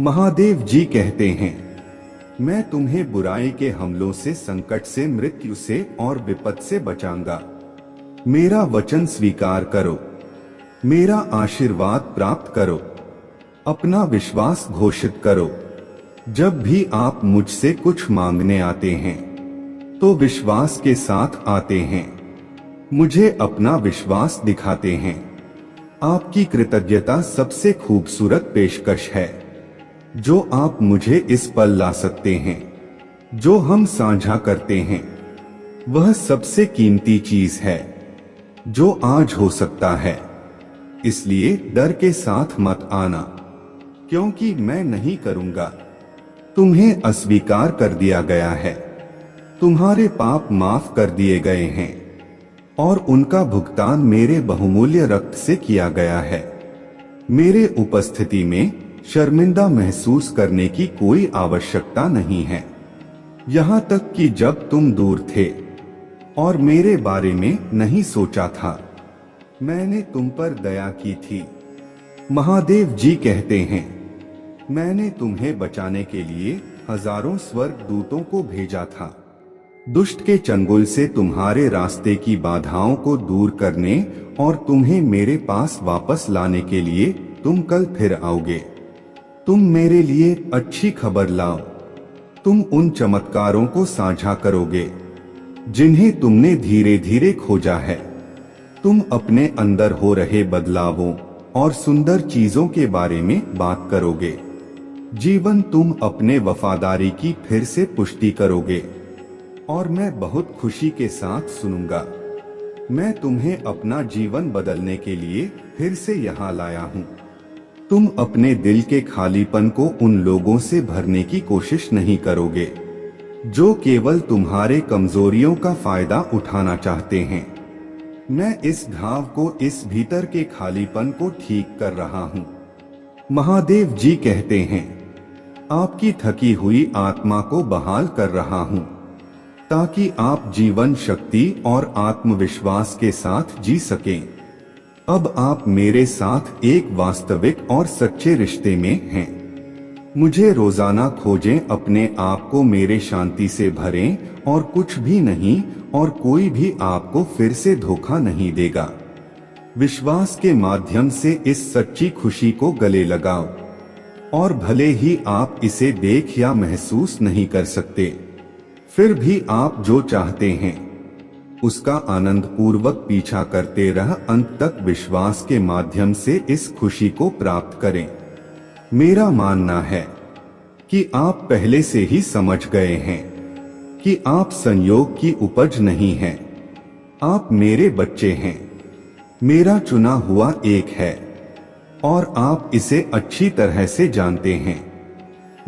महादेव जी कहते हैं, मैं तुम्हें बुराई के हमलों से, संकट से, मृत्यु से और विपद से बचाऊंगा। मेरा वचन स्वीकार करो, मेरा आशीर्वाद प्राप्त करो, अपना विश्वास घोषित करो। जब भी आप मुझसे कुछ मांगने आते हैं तो विश्वास के साथ आते हैं, मुझे अपना विश्वास दिखाते हैं। आपकी कृतज्ञता सबसे खूबसूरत पेशकश है जो आप मुझे इस पल ला सकते हैं। जो हम साझा करते हैं वह सबसे कीमती चीज है जो आज हो सकता है। इसलिए डर के साथ मत आना, क्योंकि मैं नहीं करूंगा। तुम्हें अस्वीकार कर दिया गया है, तुम्हारे पाप माफ कर दिए गए हैं। और उनका भुगतान मेरे बहुमूल्य रक्त से किया गया है। मेरे उपस्थिति में शर्मिंदा महसूस करने की कोई आवश्यकता नहीं है। यहाँ तक कि जब तुम दूर थे और मेरे बारे में नहीं सोचा था, मैंने तुम पर दया की थी। महादेव जी कहते हैं, मैंने तुम्हें बचाने के लिए हजारों स्वर्ग दूतों को भेजा था। दुष्ट के चंगुल से तुम्हारे रास्ते की बाधाओं को दूर करने और तुम्हें मेरे पास वापस लाने के लिए तुम कल फिर आओगे। तुम मेरे लिए अच्छी खबर लाओ। तुम उन चमत्कारों को साझा करोगे जिन्हें तुमने धीरे धीरे खोजा है। तुम अपने अंदर हो रहे बदलावों और सुंदर चीजों के बारे में बात करोगे। जीवन तुम अपने वफादारी की फिर से पुष्टि करोगे और मैं बहुत खुशी के साथ सुनूंगा। मैं तुम्हें अपना जीवन बदलने के लिए फिर से यहाँ लाया हूँ। तुम अपने दिल के खालीपन को उन लोगों से भरने की कोशिश नहीं करोगे जो केवल तुम्हारे कमजोरियों का फायदा उठाना चाहते हैं। मैं इस घाव को, इस भीतर के खालीपन को ठीक कर रहा हूँ। महादेव जी कहते हैं, आपकी थकी हुई आत्मा को बहाल कर रहा हूँ ताकि आप जीवन शक्ति और आत्मविश्वास के साथ जी सकें। अब आप मेरे साथ एक वास्तविक और सच्चे रिश्ते में हैं। मुझे रोजाना खोजें, अपने आप को मेरे शांति से भरें और कुछ भी नहीं और कोई भी आपको फिर से धोखा नहीं देगा। विश्वास के माध्यम से इस सच्ची खुशी को गले लगाओ और भले ही आप इसे देख या महसूस नहीं कर सकते, फिर भी आप जो चाहते हैं उसका आनंद पूर्वक पीछा करते रह अंत तक विश्वास के माध्यम से इस खुशी को प्राप्त करें। मेरा मानना है कि आप पहले से ही समझ गए हैं कि आप संयोग की उपज नहीं हैं। आप मेरे बच्चे हैं, मेरा चुना हुआ एक है और आप इसे अच्छी तरह से जानते हैं।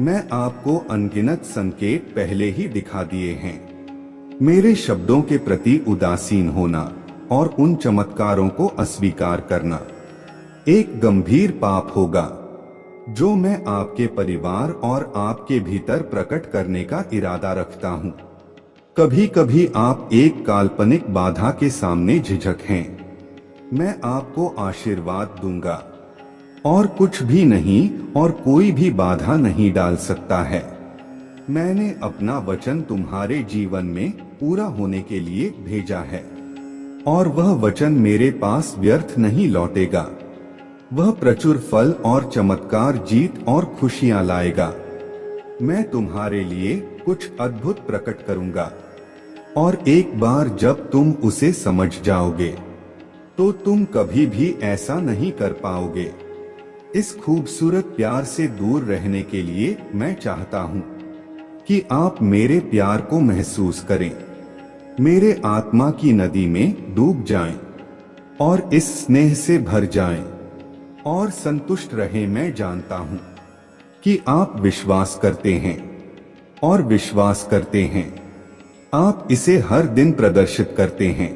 मैं आपको अनगिनत संकेत पहले ही दिखा दिए हैं। मेरे शब्दों के प्रति उदासीन होना और उन चमत्कारों को अस्वीकार करना एक गंभीर पाप होगा जो मैं आपके परिवार और आपके भीतर प्रकट करने का इरादा रखता हूँ। कभी कभी आप एक काल्पनिक बाधा के सामने झिझक हैं। मैं आपको आशीर्वाद दूंगा और कुछ भी नहीं और कोई भी बाधा नहीं डाल सकता है। मैंने अपना वचन तुम्हारे जीवन में पूरा होने के लिए भेजा है और वह वचन मेरे पास व्यर्थ नहीं लौटेगा। वह प्रचुर फल और चमत्कार, जीत और खुशियां लाएगा। मैं तुम्हारे लिए कुछ अद्भुत प्रकट करूंगा और एक बार जब तुम उसे समझ जाओगे तो तुम कभी भी ऐसा नहीं कर पाओगे। इस खूबसूरत प्यार से दूर रहने के लिए मैं चाहता हूँ कि आप मेरे प्यार को महसूस करें, मेरे आत्मा की नदी में डूब जाएं और इस स्नेह से भर जाएं और संतुष्ट रहें। मैं जानता हूँ कि आप विश्वास करते हैं और विश्वास करते हैं। आप इसे हर दिन प्रदर्शित करते हैं।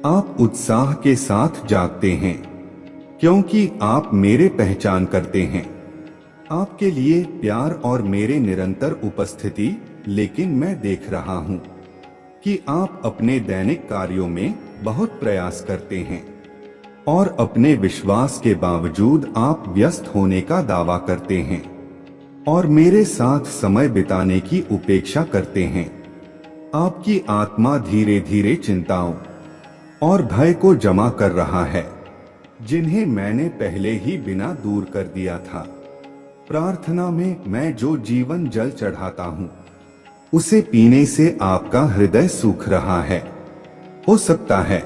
आप उत्साह के साथ जागते हैं क्योंकि आप मेरे पहचान करते हैं। आपके लिए प्यार और मेरे निरंतर उपस्थिति, लेकिन मैं देख रहा हूँ कि आप अपने दैनिक कार्यों में बहुत प्रयास करते हैं और अपने विश्वास के बावजूद आप व्यस्त होने का दावा करते हैं और मेरे साथ समय बिताने की उपेक्षा करते हैं। आपकी आत्मा धीरे धीरे चिंताओं और भय को जमा कर रहा है जिन्हें मैंने पहले ही बिना दूर कर दिया था। प्रार्थना में मैं जो जीवन जल चढ़ाता हूँ उसे पीने से आपका हृदय सूख रहा है। हो सकता है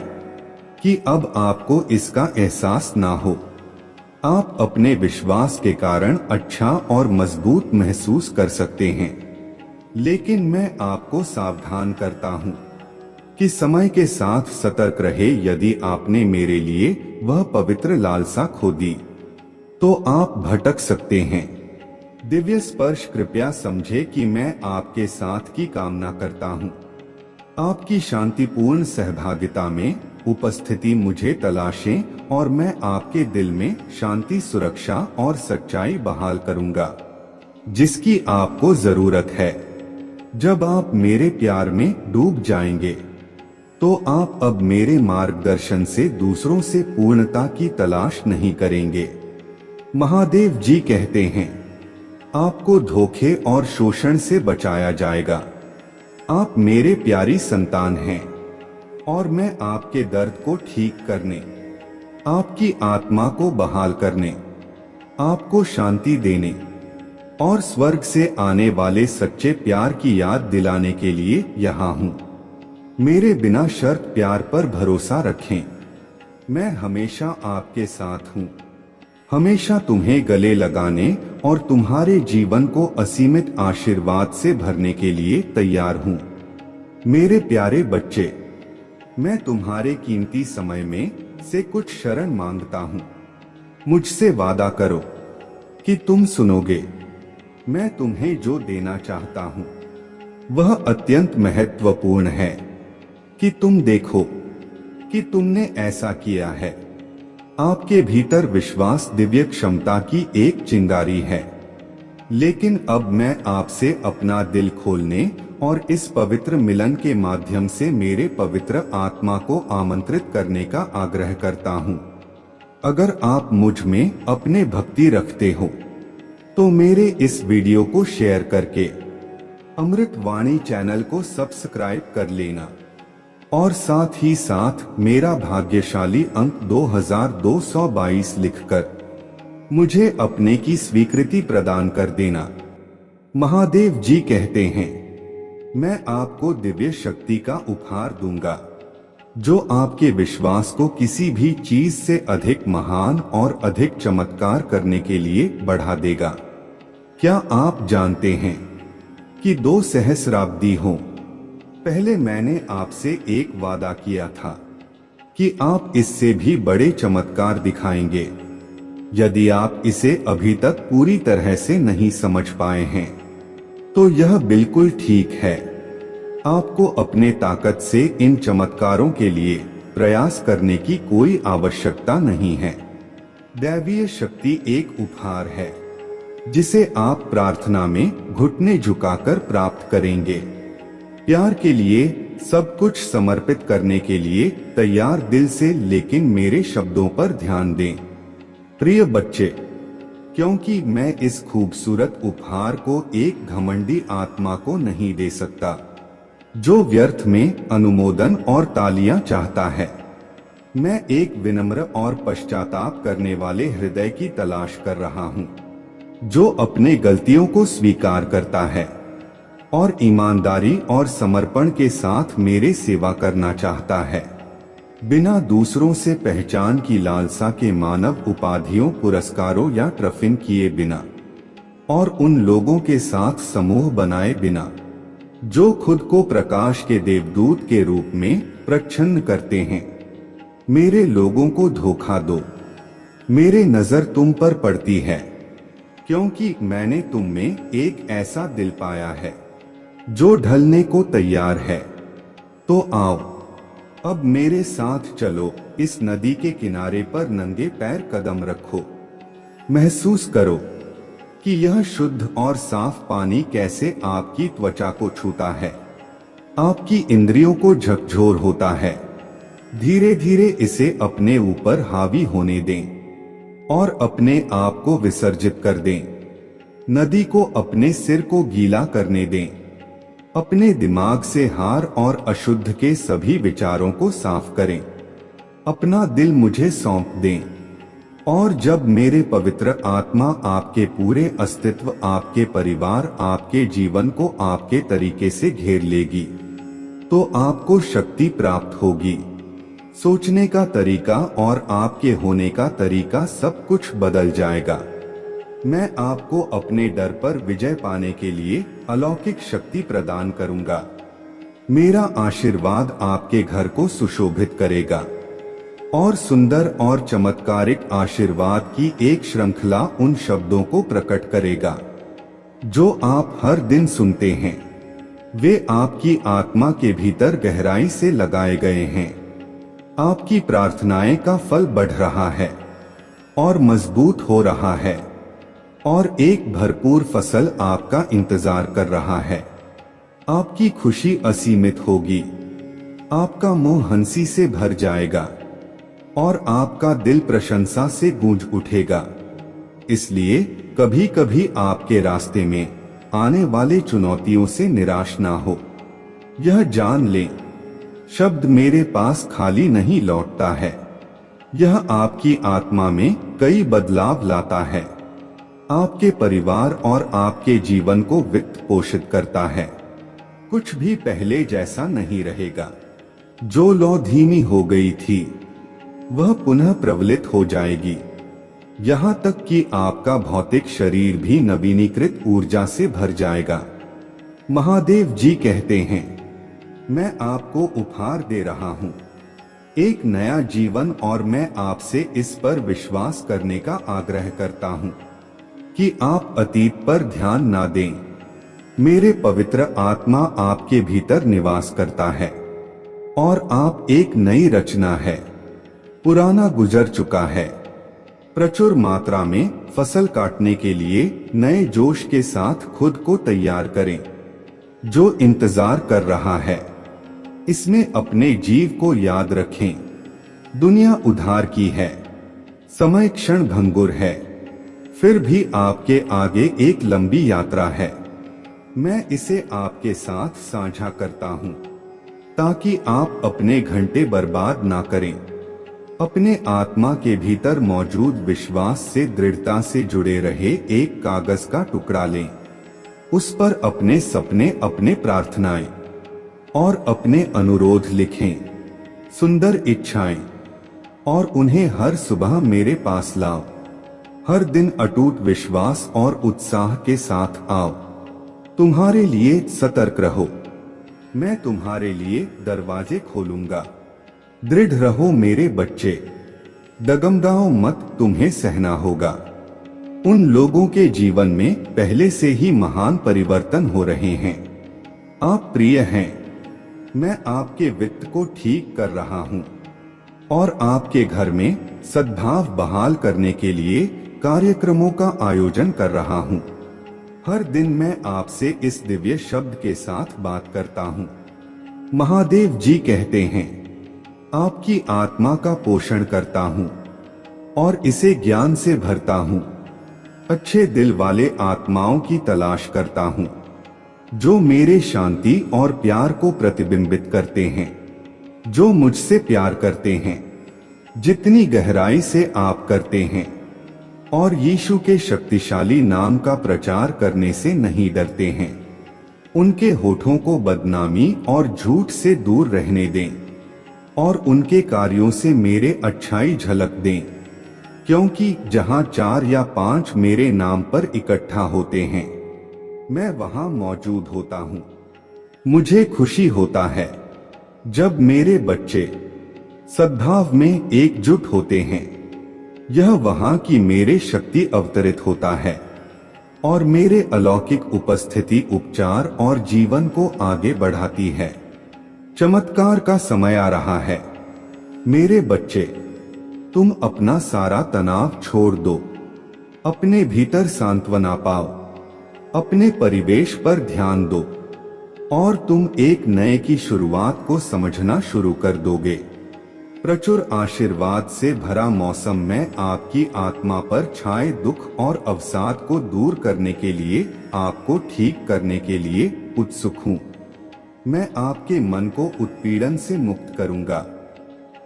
कि अब आपको इसका एहसास ना हो। आप अपने विश्वास के कारण अच्छा और मजबूत महसूस कर सकते हैं, लेकिन मैं आपको सावधान करता हूँ कि समय के साथ सतर्क रहे। यदि आपने मेरे लिए वह पवित्र लालसा खो दी तो आप भटक सकते हैं। दिव्य स्पर्श, कृपया समझे कि मैं आपके साथ की कामना करता हूँ। आपकी शांतिपूर्ण सहभागिता में उपस्थिति मुझे तलाशें और मैं आपके दिल में शांति, सुरक्षा और सच्चाई बहाल करूंगा जिसकी आपको जरूरत है। जब आप मेरे प्यार में डूब जाएंगे तो आप अब मेरे मार्गदर्शन से दूसरों से पूर्णता की तलाश नहीं करेंगे। महादेव जी कहते हैं, आपको धोखे और शोषण से बचाया जाएगा। आप मेरे प्यारी संतान हैं और मैं आपके दर्द को ठीक करने, आपकी आत्मा को बहाल करने, आपको शांति देने और स्वर्ग से आने वाले सच्चे प्यार की याद दिलाने के लिए यहाँ हूँ। मेरे बिना शर्त प्यार पर भरोसा रखें। मैं हमेशा आपके साथ हूँ, हमेशा तुम्हें गले लगाने और तुम्हारे जीवन को असीमित आशीर्वाद से भरने के लिए तैयार हूँ। मेरे प्यारे बच्चे, मैं तुम्हारे कीमती समय में से कुछ शरण मांगता हूँ। मुझसे वादा करो कि तुम सुनोगे। मैं तुम्हें जो देना चाहता हूँ वह अत्यंत महत्वपूर्ण है कि तुम देखो कि तुमने ऐसा किया है। आपके भीतर विश्वास दिव्य क्षमता की एक चिंगारी है, लेकिन अब मैं आपसे अपना दिल खोलने और इस पवित्र मिलन के माध्यम से मेरे पवित्र आत्मा को आमंत्रित करने का आग्रह करता हूँ। अगर आप मुझ में अपने भक्ति रखते हो तो मेरे इस वीडियो को शेयर करके अमृत वाणी चैनल को सब्सक्राइब कर लेना और साथ ही साथ मेरा भाग्यशाली अंक 2222 लिखकर मुझे अपने की स्वीकृति प्रदान कर देना। महादेव जी कहते हैं, मैं आपको दिव्य शक्ति का उपहार दूंगा जो आपके विश्वास को किसी भी चीज से अधिक महान और अधिक चमत्कार करने के लिए बढ़ा देगा। क्या आप जानते हैं कि 2 सहस्राब्दी हो पहले मैंने आपसे एक वादा किया था कि आप इससे भी बड़े चमत्कार दिखाएंगे। यदि आप इसे अभी तक पूरी तरह से नहीं समझ पाए हैं तो यह बिल्कुल ठीक है। आपको अपने ताकत से इन चमत्कारों के लिए प्रयास करने की कोई आवश्यकता नहीं है। दैवीय शक्ति एक उपहार है जिसे आप प्रार्थना में घुटने झुकाकर प्राप्त करेंगे। प्यार के लिए सब कुछ समर्पित करने के लिए तैयार दिल से, लेकिन मेरे शब्दों पर ध्यान दें। प्रिय बच्चे, क्योंकि मैं इस खूबसूरत उपहार को एक घमंडी आत्मा को नहीं दे सकता जो व्यर्थ में अनुमोदन और तालियां चाहता है। मैं एक विनम्र और पश्चाताप करने वाले हृदय की तलाश कर रहा हूं जो अपने गलतियों को स्वीकार करता है और ईमानदारी और समर्पण के साथ मेरे सेवा करना चाहता है, बिना दूसरों से पहचान की लालसा के, मानव उपाधियों, पुरस्कारों या ट्रफिन किए बिना, और उन लोगों के साथ समूह बनाए बिना जो खुद को प्रकाश के देवदूत के रूप में प्रच्छन्न करते हैं। मेरे लोगों को धोखा दो, मेरी नजर तुम पर पड़ती है क्योंकि मैंने तुम में एक ऐसा दिल पाया है जो ढलने को तैयार है। तो आओ अब मेरे साथ चलो, इस नदी के किनारे पर नंगे पैर कदम रखो। महसूस करो कि यह शुद्ध और साफ पानी कैसे आपकी त्वचा को छूता है, आपकी इंद्रियों को झकझोर होता है। धीरे धीरे इसे अपने ऊपर हावी होने दें और अपने आप को विसर्जित कर दें। नदी को अपने सिर को गीला करने दें। अपने दिमाग से हार और अशुद्ध के सभी विचारों को साफ करें। अपना दिल मुझे सौंप दें और जब मेरे पवित्र आत्मा आपके पूरे अस्तित्व, आपके परिवार, आपके जीवन को आपके तरीके से घेर लेगी तो आपको शक्ति प्राप्त होगी। सोचने का तरीका और आपके होने का तरीका सब कुछ बदल जाएगा। मैं आपको अपने डर पर विजय पाने के लिए अलौकिक शक्ति प्रदान करूंगा। मेरा आशीर्वाद आपके घर को सुशोभित करेगा और सुंदर और चमत्कारिक आशीर्वाद की एक श्रृंखला उन शब्दों को प्रकट करेगा जो आप हर दिन सुनते हैं। वे आपकी आत्मा के भीतर गहराई से लगाए गए हैं। आपकी प्रार्थनाएं का फल बढ़ रहा है और मजबूत हो रहा है, और एक भरपूर फसल आपका इंतजार कर रहा है। आपकी खुशी असीमित होगी, आपका मुंह हंसी से भर जाएगा और आपका दिल प्रशंसा से गूंज उठेगा। इसलिए कभी कभी आपके रास्ते में आने वाले चुनौतियों से निराश ना हो। यह जान लें, शब्द मेरे पास खाली नहीं लौटता है। यह आपकी आत्मा में कई बदलाव लाता है, आपके परिवार और आपके जीवन को वित्त पोषित करता है। कुछ भी पहले जैसा नहीं रहेगा। जो लौ धीमी हो गई थी वह पुनः प्रवलित हो जाएगी, यहाँ तक कि आपका भौतिक शरीर भी नवीनीकृत ऊर्जा से भर जाएगा। महादेव जी कहते हैं, मैं आपको उपहार दे रहा हूँ एक नया जीवन, और मैं आपसे इस पर विश्वास करने का आग्रह करता हूँ कि आप अतीत पर ध्यान ना दें। मेरे पवित्र आत्मा आपके भीतर निवास करता है और आप एक नई रचना है। पुराना गुजर चुका है। प्रचुर मात्रा में फसल काटने के लिए नए जोश के साथ खुद को तैयार करें। जो इंतजार कर रहा है, इसमें अपने जीव को याद रखें। दुनिया उधार की है, समय क्षण भंगुर है, फिर भी आपके आगे एक लंबी यात्रा है। मैं इसे आपके साथ साझा करता हूँ ताकि आप अपने घंटे बर्बाद ना करें। अपने आत्मा के भीतर मौजूद विश्वास से दृढ़ता से जुड़े रहे एक कागज का टुकड़ा लें। उस पर अपने सपने, अपने प्रार्थनाएं और अपने अनुरोध लिखें, सुंदर इच्छाएं, और उन्हें हर सुबह मेरे पास लाओ। हर दिन अटूट विश्वास और उत्साह के साथ आओ। तुम्हारे लिए सतर्क रहो, मैं तुम्हारे लिए दरवाजे खोलूंगा। दृढ़ रहो मेरे बच्चे, डगमगाओ मत, तुम्हें सहना होगा। उन लोगों के जीवन में पहले से ही महान परिवर्तन हो रहे हैं। आप प्रिय हैं। मैं आपके वित्त को ठीक कर रहा हूं और आपके घर में सद्भाव बहाल करने के लिए कार्यक्रमों का आयोजन कर रहा हूं। हर दिन मैं आपसे इस दिव्य शब्द के साथ बात करता हूं। महादेव जी कहते हैं, आपकी आत्मा का पोषण करता हूं और इसे ज्ञान से भरता हूं। अच्छे दिल वाले आत्माओं की तलाश करता हूं जो मेरे शांति और प्यार को प्रतिबिंबित करते हैं, जो मुझसे प्यार करते हैं जितनी गहराई से आप करते हैं, और यीशु के शक्तिशाली नाम का प्रचार करने से नहीं डरते हैं। उनके होठों को बदनामी और झूठ से दूर रहने दें और उनके कार्यों से मेरे अच्छाई झलक दें, क्योंकि जहां 4 या 5 मेरे नाम पर इकट्ठा होते हैं, मैं वहां मौजूद होता हूं। मुझे खुशी होता है जब मेरे बच्चे सद्भाव में एकजुट होते हैं। यह वहां की मेरे शक्ति अवतरित होता है और मेरे अलौकिक उपस्थिति उपचार और जीवन को आगे बढ़ाती है। चमत्कार का समय आ रहा है। मेरे बच्चे, तुम अपना सारा तनाव छोड़ दो, अपने भीतर सांत्वना पाओ, अपने परिवेश पर ध्यान दो और तुम एक नए की शुरुआत को समझना शुरू कर दोगे। प्रचुर आशीर्वाद से भरा मौसम में आपकी आत्मा पर छाए दुख और अवसाद को दूर करने के लिए, आपको ठीक करने के लिए उत्सुक हूँ। मैं आपके मन को उत्पीड़न से मुक्त करूंगा।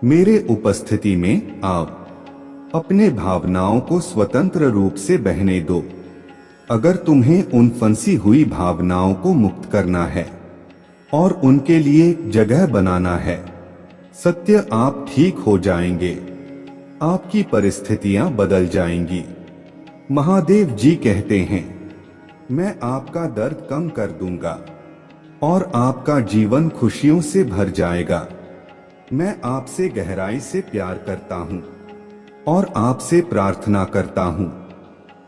मेरे उपस्थिति में आओ, अपने भावनाओं को स्वतंत्र रूप से बहने दो। अगर तुम्हें उन फंसी हुई भावनाओं को मुक्त करना है और उनके लिए जगह बनाना है, सत्य आप ठीक हो जाएंगे, आपकी परिस्थितियां बदल जाएंगी। महादेव जी कहते हैं, मैं आपका दर्द कम कर दूंगा और आपका जीवन खुशियों से भर जाएगा। मैं आपसे गहराई से प्यार करता हूं और आपसे प्रार्थना करता हूं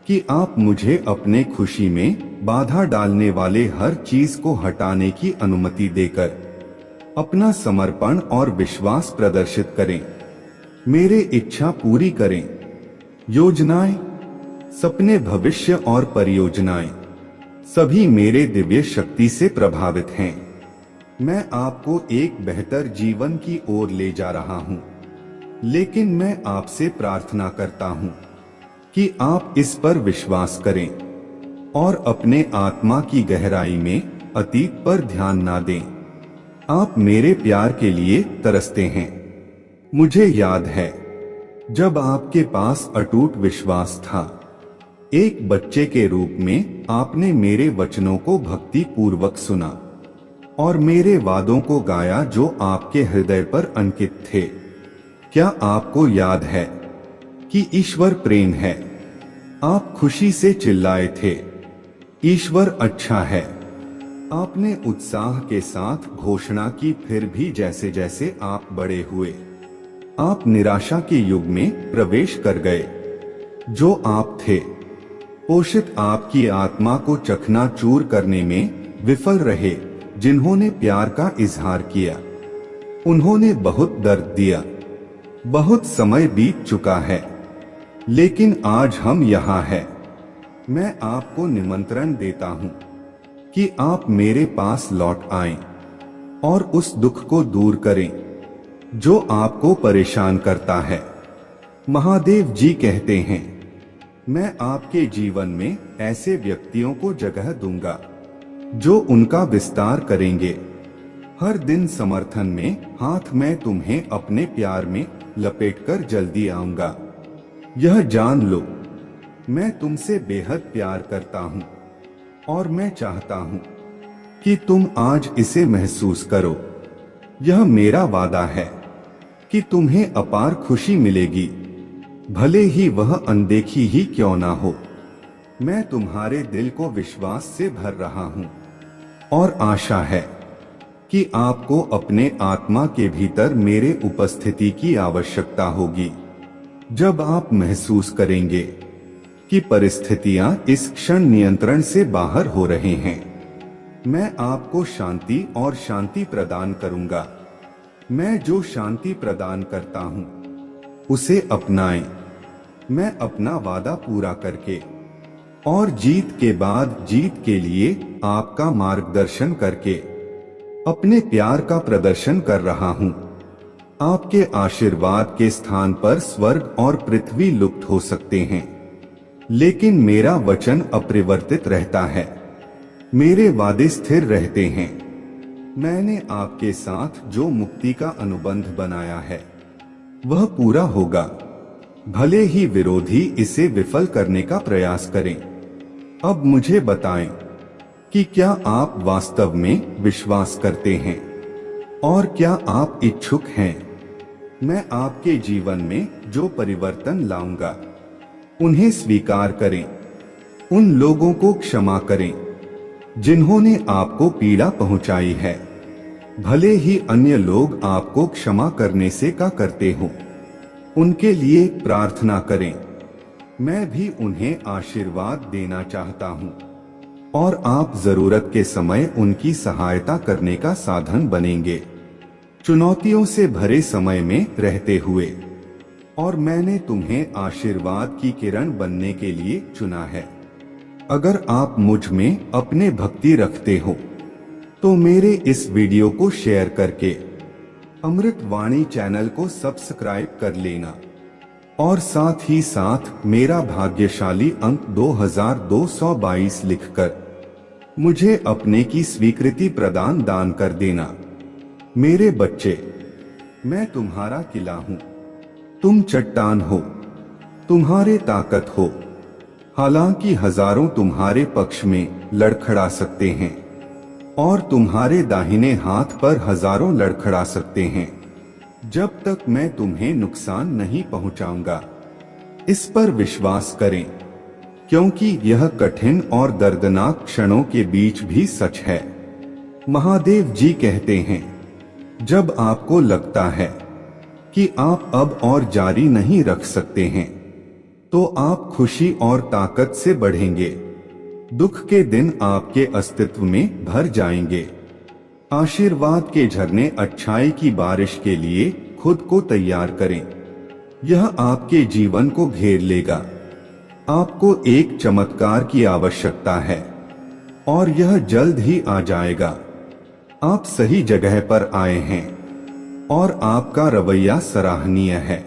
कि आप मुझे अपने खुशी में बाधा डालने वाले हर चीज को हटाने की अनुमति देकर अपना समर्पण और विश्वास प्रदर्शित करें। मेरे इच्छा पूरी करें। योजनाएं, सपने, भविष्य और परियोजनाएं सभी मेरे दिव्य शक्ति से प्रभावित हैं। मैं आपको एक बेहतर जीवन की ओर ले जा रहा हूं, लेकिन मैं आपसे प्रार्थना करता हूं कि आप इस पर विश्वास करें और अपने आत्मा की गहराई में अतीत पर ध्यान ना दें। आप मेरे प्यार के लिए तरसते हैं। मुझे याद है जब आपके पास अटूट विश्वास था। एक बच्चे के रूप में आपने मेरे वचनों को भक्ति पूर्वक सुना और मेरे वादों को गाया जो आपके हृदय पर अंकित थे। क्या आपको याद है कि ईश्वर प्रेम है? आप खुशी से चिल्लाए थे, ईश्वर अच्छा है। आपने उत्साह के साथ घोषणा की। फिर भी जैसे जैसे आप बड़े हुए, आप निराशा के युग में प्रवेश कर गए। जो आप थे, पोषित आपकी आत्मा को चकनाचूर करने में विफल रहे। जिन्होंने प्यार का इजहार किया, उन्होंने बहुत दर्द दिया। बहुत समय बीत चुका है, लेकिन आज हम यहाँ हैं। मैं आपको निमंत्रण देता हूँ कि आप मेरे पास लौट आएं और उस दुख को दूर करें जो आपको परेशान करता है। महादेव जी कहते हैं, मैं आपके जीवन में ऐसे व्यक्तियों को जगह दूंगा जो उनका विस्तार करेंगे। हर दिन समर्थन में हाथ मैं तुम्हें अपने प्यार में लपेटकर जल्दी आऊंगा। यह जान लो, मैं तुमसे बेहद प्यार करता हूं और मैं चाहता हूं कि तुम आज इसे महसूस करो। यह मेरा वादा है कि तुम्हें अपार खुशी मिलेगी, भले ही वह अनदेखी ही क्यों ना हो। मैं तुम्हारे दिल को विश्वास से भर रहा हूं और आशा है कि आपको अपने आत्मा के भीतर मेरे उपस्थिति की आवश्यकता होगी। जब आप महसूस करेंगे कि परिस्थितियां इस क्षण नियंत्रण से बाहर हो रहे हैं, मैं आपको शांति और शांति प्रदान करूंगा। मैं जो शांति प्रदान करता हूं, उसे अपनाएं। मैं अपना वादा पूरा करके और जीत के बाद जीत के लिए आपका मार्गदर्शन करके अपने प्यार का प्रदर्शन कर रहा हूं। आपके आशीर्वाद के स्थान पर स्वर्ग और पृथ्वी लुप्त हो सकते हैं, लेकिन मेरा वचन अपरिवर्तित रहता है। मेरे वादे स्थिर रहते हैं। मैंने आपके साथ जो मुक्ति का अनुबंध बनाया है, वह पूरा होगा, भले ही विरोधी इसे विफल करने का प्रयास करें। अब मुझे बताएं कि क्या आप वास्तव में विश्वास करते हैं और क्या आप इच्छुक हैं? मैं आपके जीवन में जो परिवर्तन लाऊंगा, उन्हें स्वीकार करें। उन लोगों को क्षमा करें जिन्होंने आपको पीड़ा पहुंचाई है, भले ही अन्य लोग आपको क्षमा करने से का करते हो। उनके लिए प्रार्थना करें। मैं भी उन्हें आशीर्वाद देना चाहता हूं और आप जरूरत के समय उनकी सहायता करने का साधन बनेंगे, चुनौतियों से भरे समय में रहते हुए। और मैंने तुम्हें आशीर्वाद की किरण बनने के लिए चुना है। अगर आप मुझ में अपने भक्ति रखते हो तो मेरे इस वीडियो को शेयर करके अमृत वाणी चैनल को सब्सक्राइब कर लेना और साथ ही साथ मेरा भाग्यशाली अंक 2222 लिखकर मुझे अपने की स्वीकृति प्रदान दान कर देना। मेरे बच्चे, मैं तुम्हारा किला हूं। तुम चट्टान हो, तुम्हारे ताकत हो। हालांकि हजारों तुम्हारे पक्ष में लड़खड़ा सकते हैं और तुम्हारे दाहिने हाथ पर हजारों लड़खड़ा सकते हैं, जब तक मैं तुम्हें नुकसान नहीं पहुंचाऊंगा। इस पर विश्वास करें, क्योंकि यह कठिन और दर्दनाक क्षणों के बीच भी सच है। महादेव जी कहते हैं, जब आपको लगता है कि आप अब और जारी नहीं रख सकते हैं, तो आप खुशी और ताकत से बढ़ेंगे। दुख के दिन आपके अस्तित्व में भर जाएंगे। आशीर्वाद के झरने अच्छाई की बारिश के लिए खुद को तैयार करें। यह आपके जीवन को घेर लेगा। आपको एक चमत्कार की आवश्यकता है और यह जल्द ही आ जाएगा। आप सही जगह पर आए हैं और आपका रवैया सराहनीय है।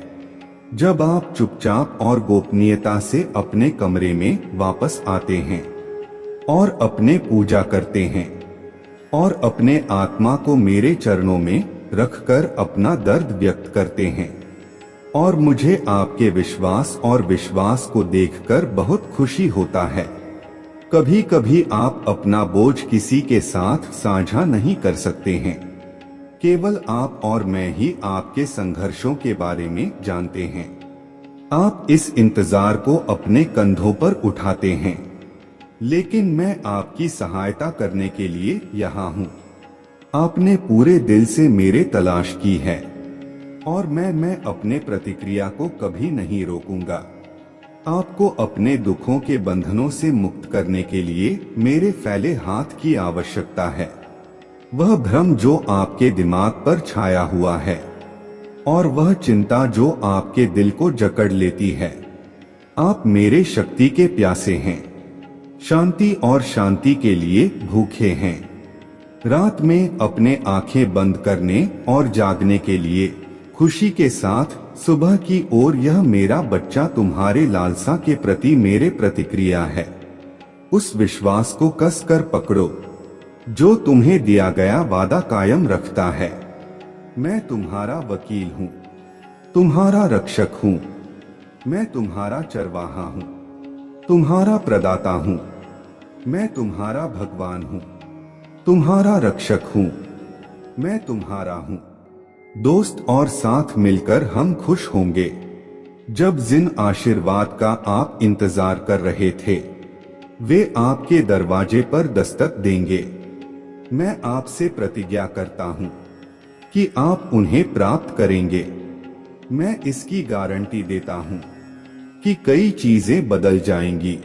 जब आप चुपचाप और गोपनीयता से अपने कमरे में वापस आते हैं और अपने पूजा करते हैं और अपने आत्मा को मेरे चरणों में रखकर अपना दर्द व्यक्त करते हैं, और मुझे आपके विश्वास और विश्वास को देखकर बहुत खुशी होता है। कभी कभी आप अपना बोझ किसी के साथ साझा नहीं कर सकते हैं। केवल आप और मैं ही आपके संघर्षों के बारे में जानते हैं। आप इस इंतजार को अपने कंधों पर उठाते हैं, लेकिन मैं आपकी सहायता करने के लिए यहाँ हूँ। आपने पूरे दिल से मेरे तलाश की है और मैं अपने प्रतिक्रिया को कभी नहीं रोकूंगा। आपको अपने दुखों के बंधनों से मुक्त करने के लिए मेरे फैले हाथ की आवश्यकता है। वह भ्रम जो आपके दिमाग पर छाया हुआ है और वह चिंता जो आपके दिल को जकड़ लेती है। आप मेरे शक्ति के प्यासे हैं, शांति और शांति के लिए भूखे हैं। रात में अपने आंखें बंद करने और जागने के लिए खुशी के साथ सुबह की ओर, यह मेरा बच्चा तुम्हारे लालसा के प्रति मेरे प्रतिक्रिया है। उस विश्वास को कस कर पकड़ो जो तुम्हें दिया गया वादा कायम रखता है। मैं तुम्हारा वकील हूँ, तुम्हारा रक्षक हूँ। मैं तुम्हारा चरवाहा हूँ, तुम्हारा प्रदाता हूँ। मैं तुम्हारा भगवान हूँ, तुम्हारा रक्षक हूँ। मैं तुम्हारा हूँ। दोस्त और साथ मिलकर हम खुश होंगे। जब जिन आशीर्वाद का आप इंतजार कर रहे थे वे आपके दरवाजे पर दस्तक देंगे। मैं आपसे प्रतिज्ञा करता हूँ कि आप उन्हें प्राप्त करेंगे। मैं इसकी गारंटी देता हूँ कि कई चीजें बदल जाएंगी।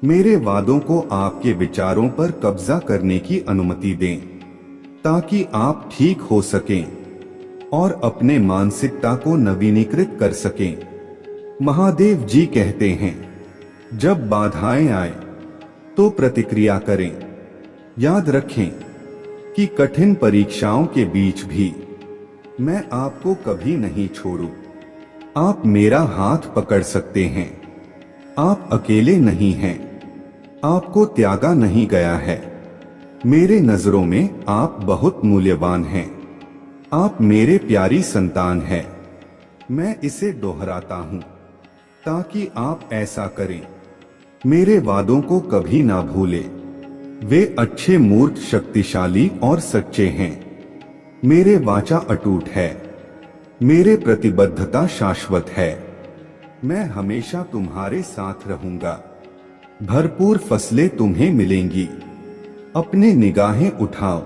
मेरे वादों को आपके विचारों पर कब्जा करने की अनुमति दें ताकि आप ठीक हो सकें और अपने मानसिकता को नवीनीकृत कर सकें। महादेव जी कहते हैं, जब बाधाएं आए तो प्रतिक्रिया करें। याद रखें कि कठिन परीक्षाओं के बीच भी मैं आपको कभी नहीं छोड़ू। आप मेरा हाथ पकड़ सकते हैं। आप अकेले नहीं हैं। आपको त्यागा नहीं गया है। मेरे नजरों में आप बहुत मूल्यवान हैं। आप मेरे प्यारी संतान हैं। मैं इसे दोहराता हूँ ताकि आप ऐसा करें। मेरे वादों को कभी ना भूलें। वे अच्छे, मूर्त, शक्तिशाली और सच्चे हैं। मेरे वाचा अटूट है। मेरे प्रतिबद्धता शाश्वत है। मैं हमेशा तुम्हारे साथ रहूंगा। भरपूर फसलें तुम्हें मिलेंगी। अपने निगाहें उठाओ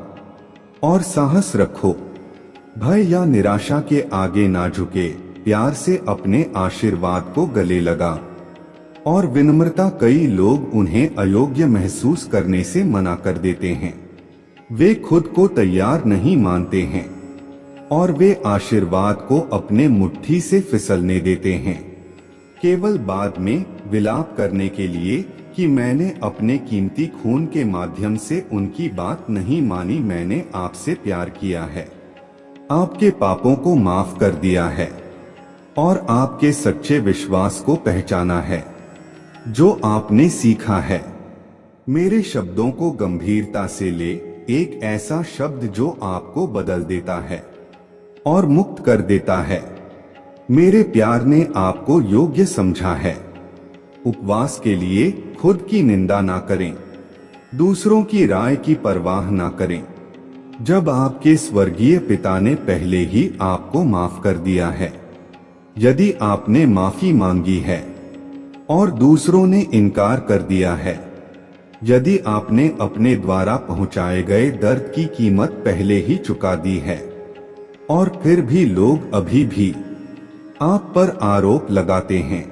और साहस रखो। भय या निराशा के आगे ना झुके। प्यार से अपने आशीर्वाद को गले लगा और विनम्रता। कई लोग उन्हें अयोग्य महसूस करने से मना कर देते हैं। वे खुद को तैयार नहीं मानते हैं और वे आशीर्वाद को अपने मुट्ठी से फिसलने देते हैं, केवल बाद में विलाप करने के लिए कि मैंने अपने कीमती खून के माध्यम से उनकी बात नहीं मानी। मैंने आपसे प्यार किया है, आपके पापों को माफ कर दिया है और आपके सच्चे विश्वास को पहचाना है जो आपने सीखा है। मेरे शब्दों को गंभीरता से ले। एक ऐसा शब्द जो आपको बदल देता है और मुक्त कर देता है। मेरे प्यार ने आपको योग्य समझा है। उपवास के लिए खुद की निंदा ना करें, दूसरों की राय की परवाह ना करें। जब आपके स्वर्गीय पिता ने पहले ही आपको माफ कर दिया है। यदि आपने माफी मांगी है और दूसरों ने इनकार कर दिया है, यदि आपने अपने द्वारा पहुंचाए गए दर्द की कीमत पहले ही चुका दी है और फिर भी लोग अभी भी आप पर आरोप लगाते हैं,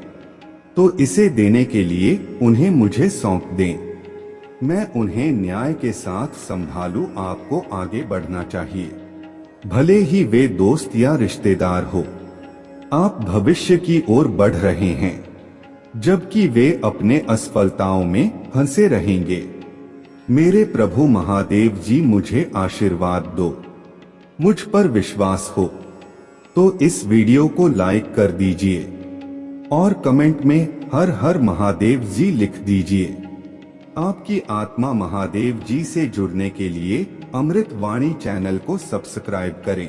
तो इसे देने के लिए उन्हें मुझे सौंप दें। मैं उन्हें न्याय के साथ संभालूं। आपको आगे बढ़ना चाहिए, भले ही वे दोस्त या रिश्तेदार हो। आप भविष्य की ओर बढ़ रहे हैं, जबकि वे अपने असफलताओं में फंसे रहेंगे। मेरे प्रभु महादेव जी, मुझे आशीर्वाद दो। मुझ पर विश्वास हो तो इस वीडियो को लाइक कर दीजिए और कमेंट में हर हर महादेव जी लिख दीजिए। आपकी आत्मा महादेव जी से जुड़ने के लिए अमृत वाणी चैनल को सब्सक्राइब करें।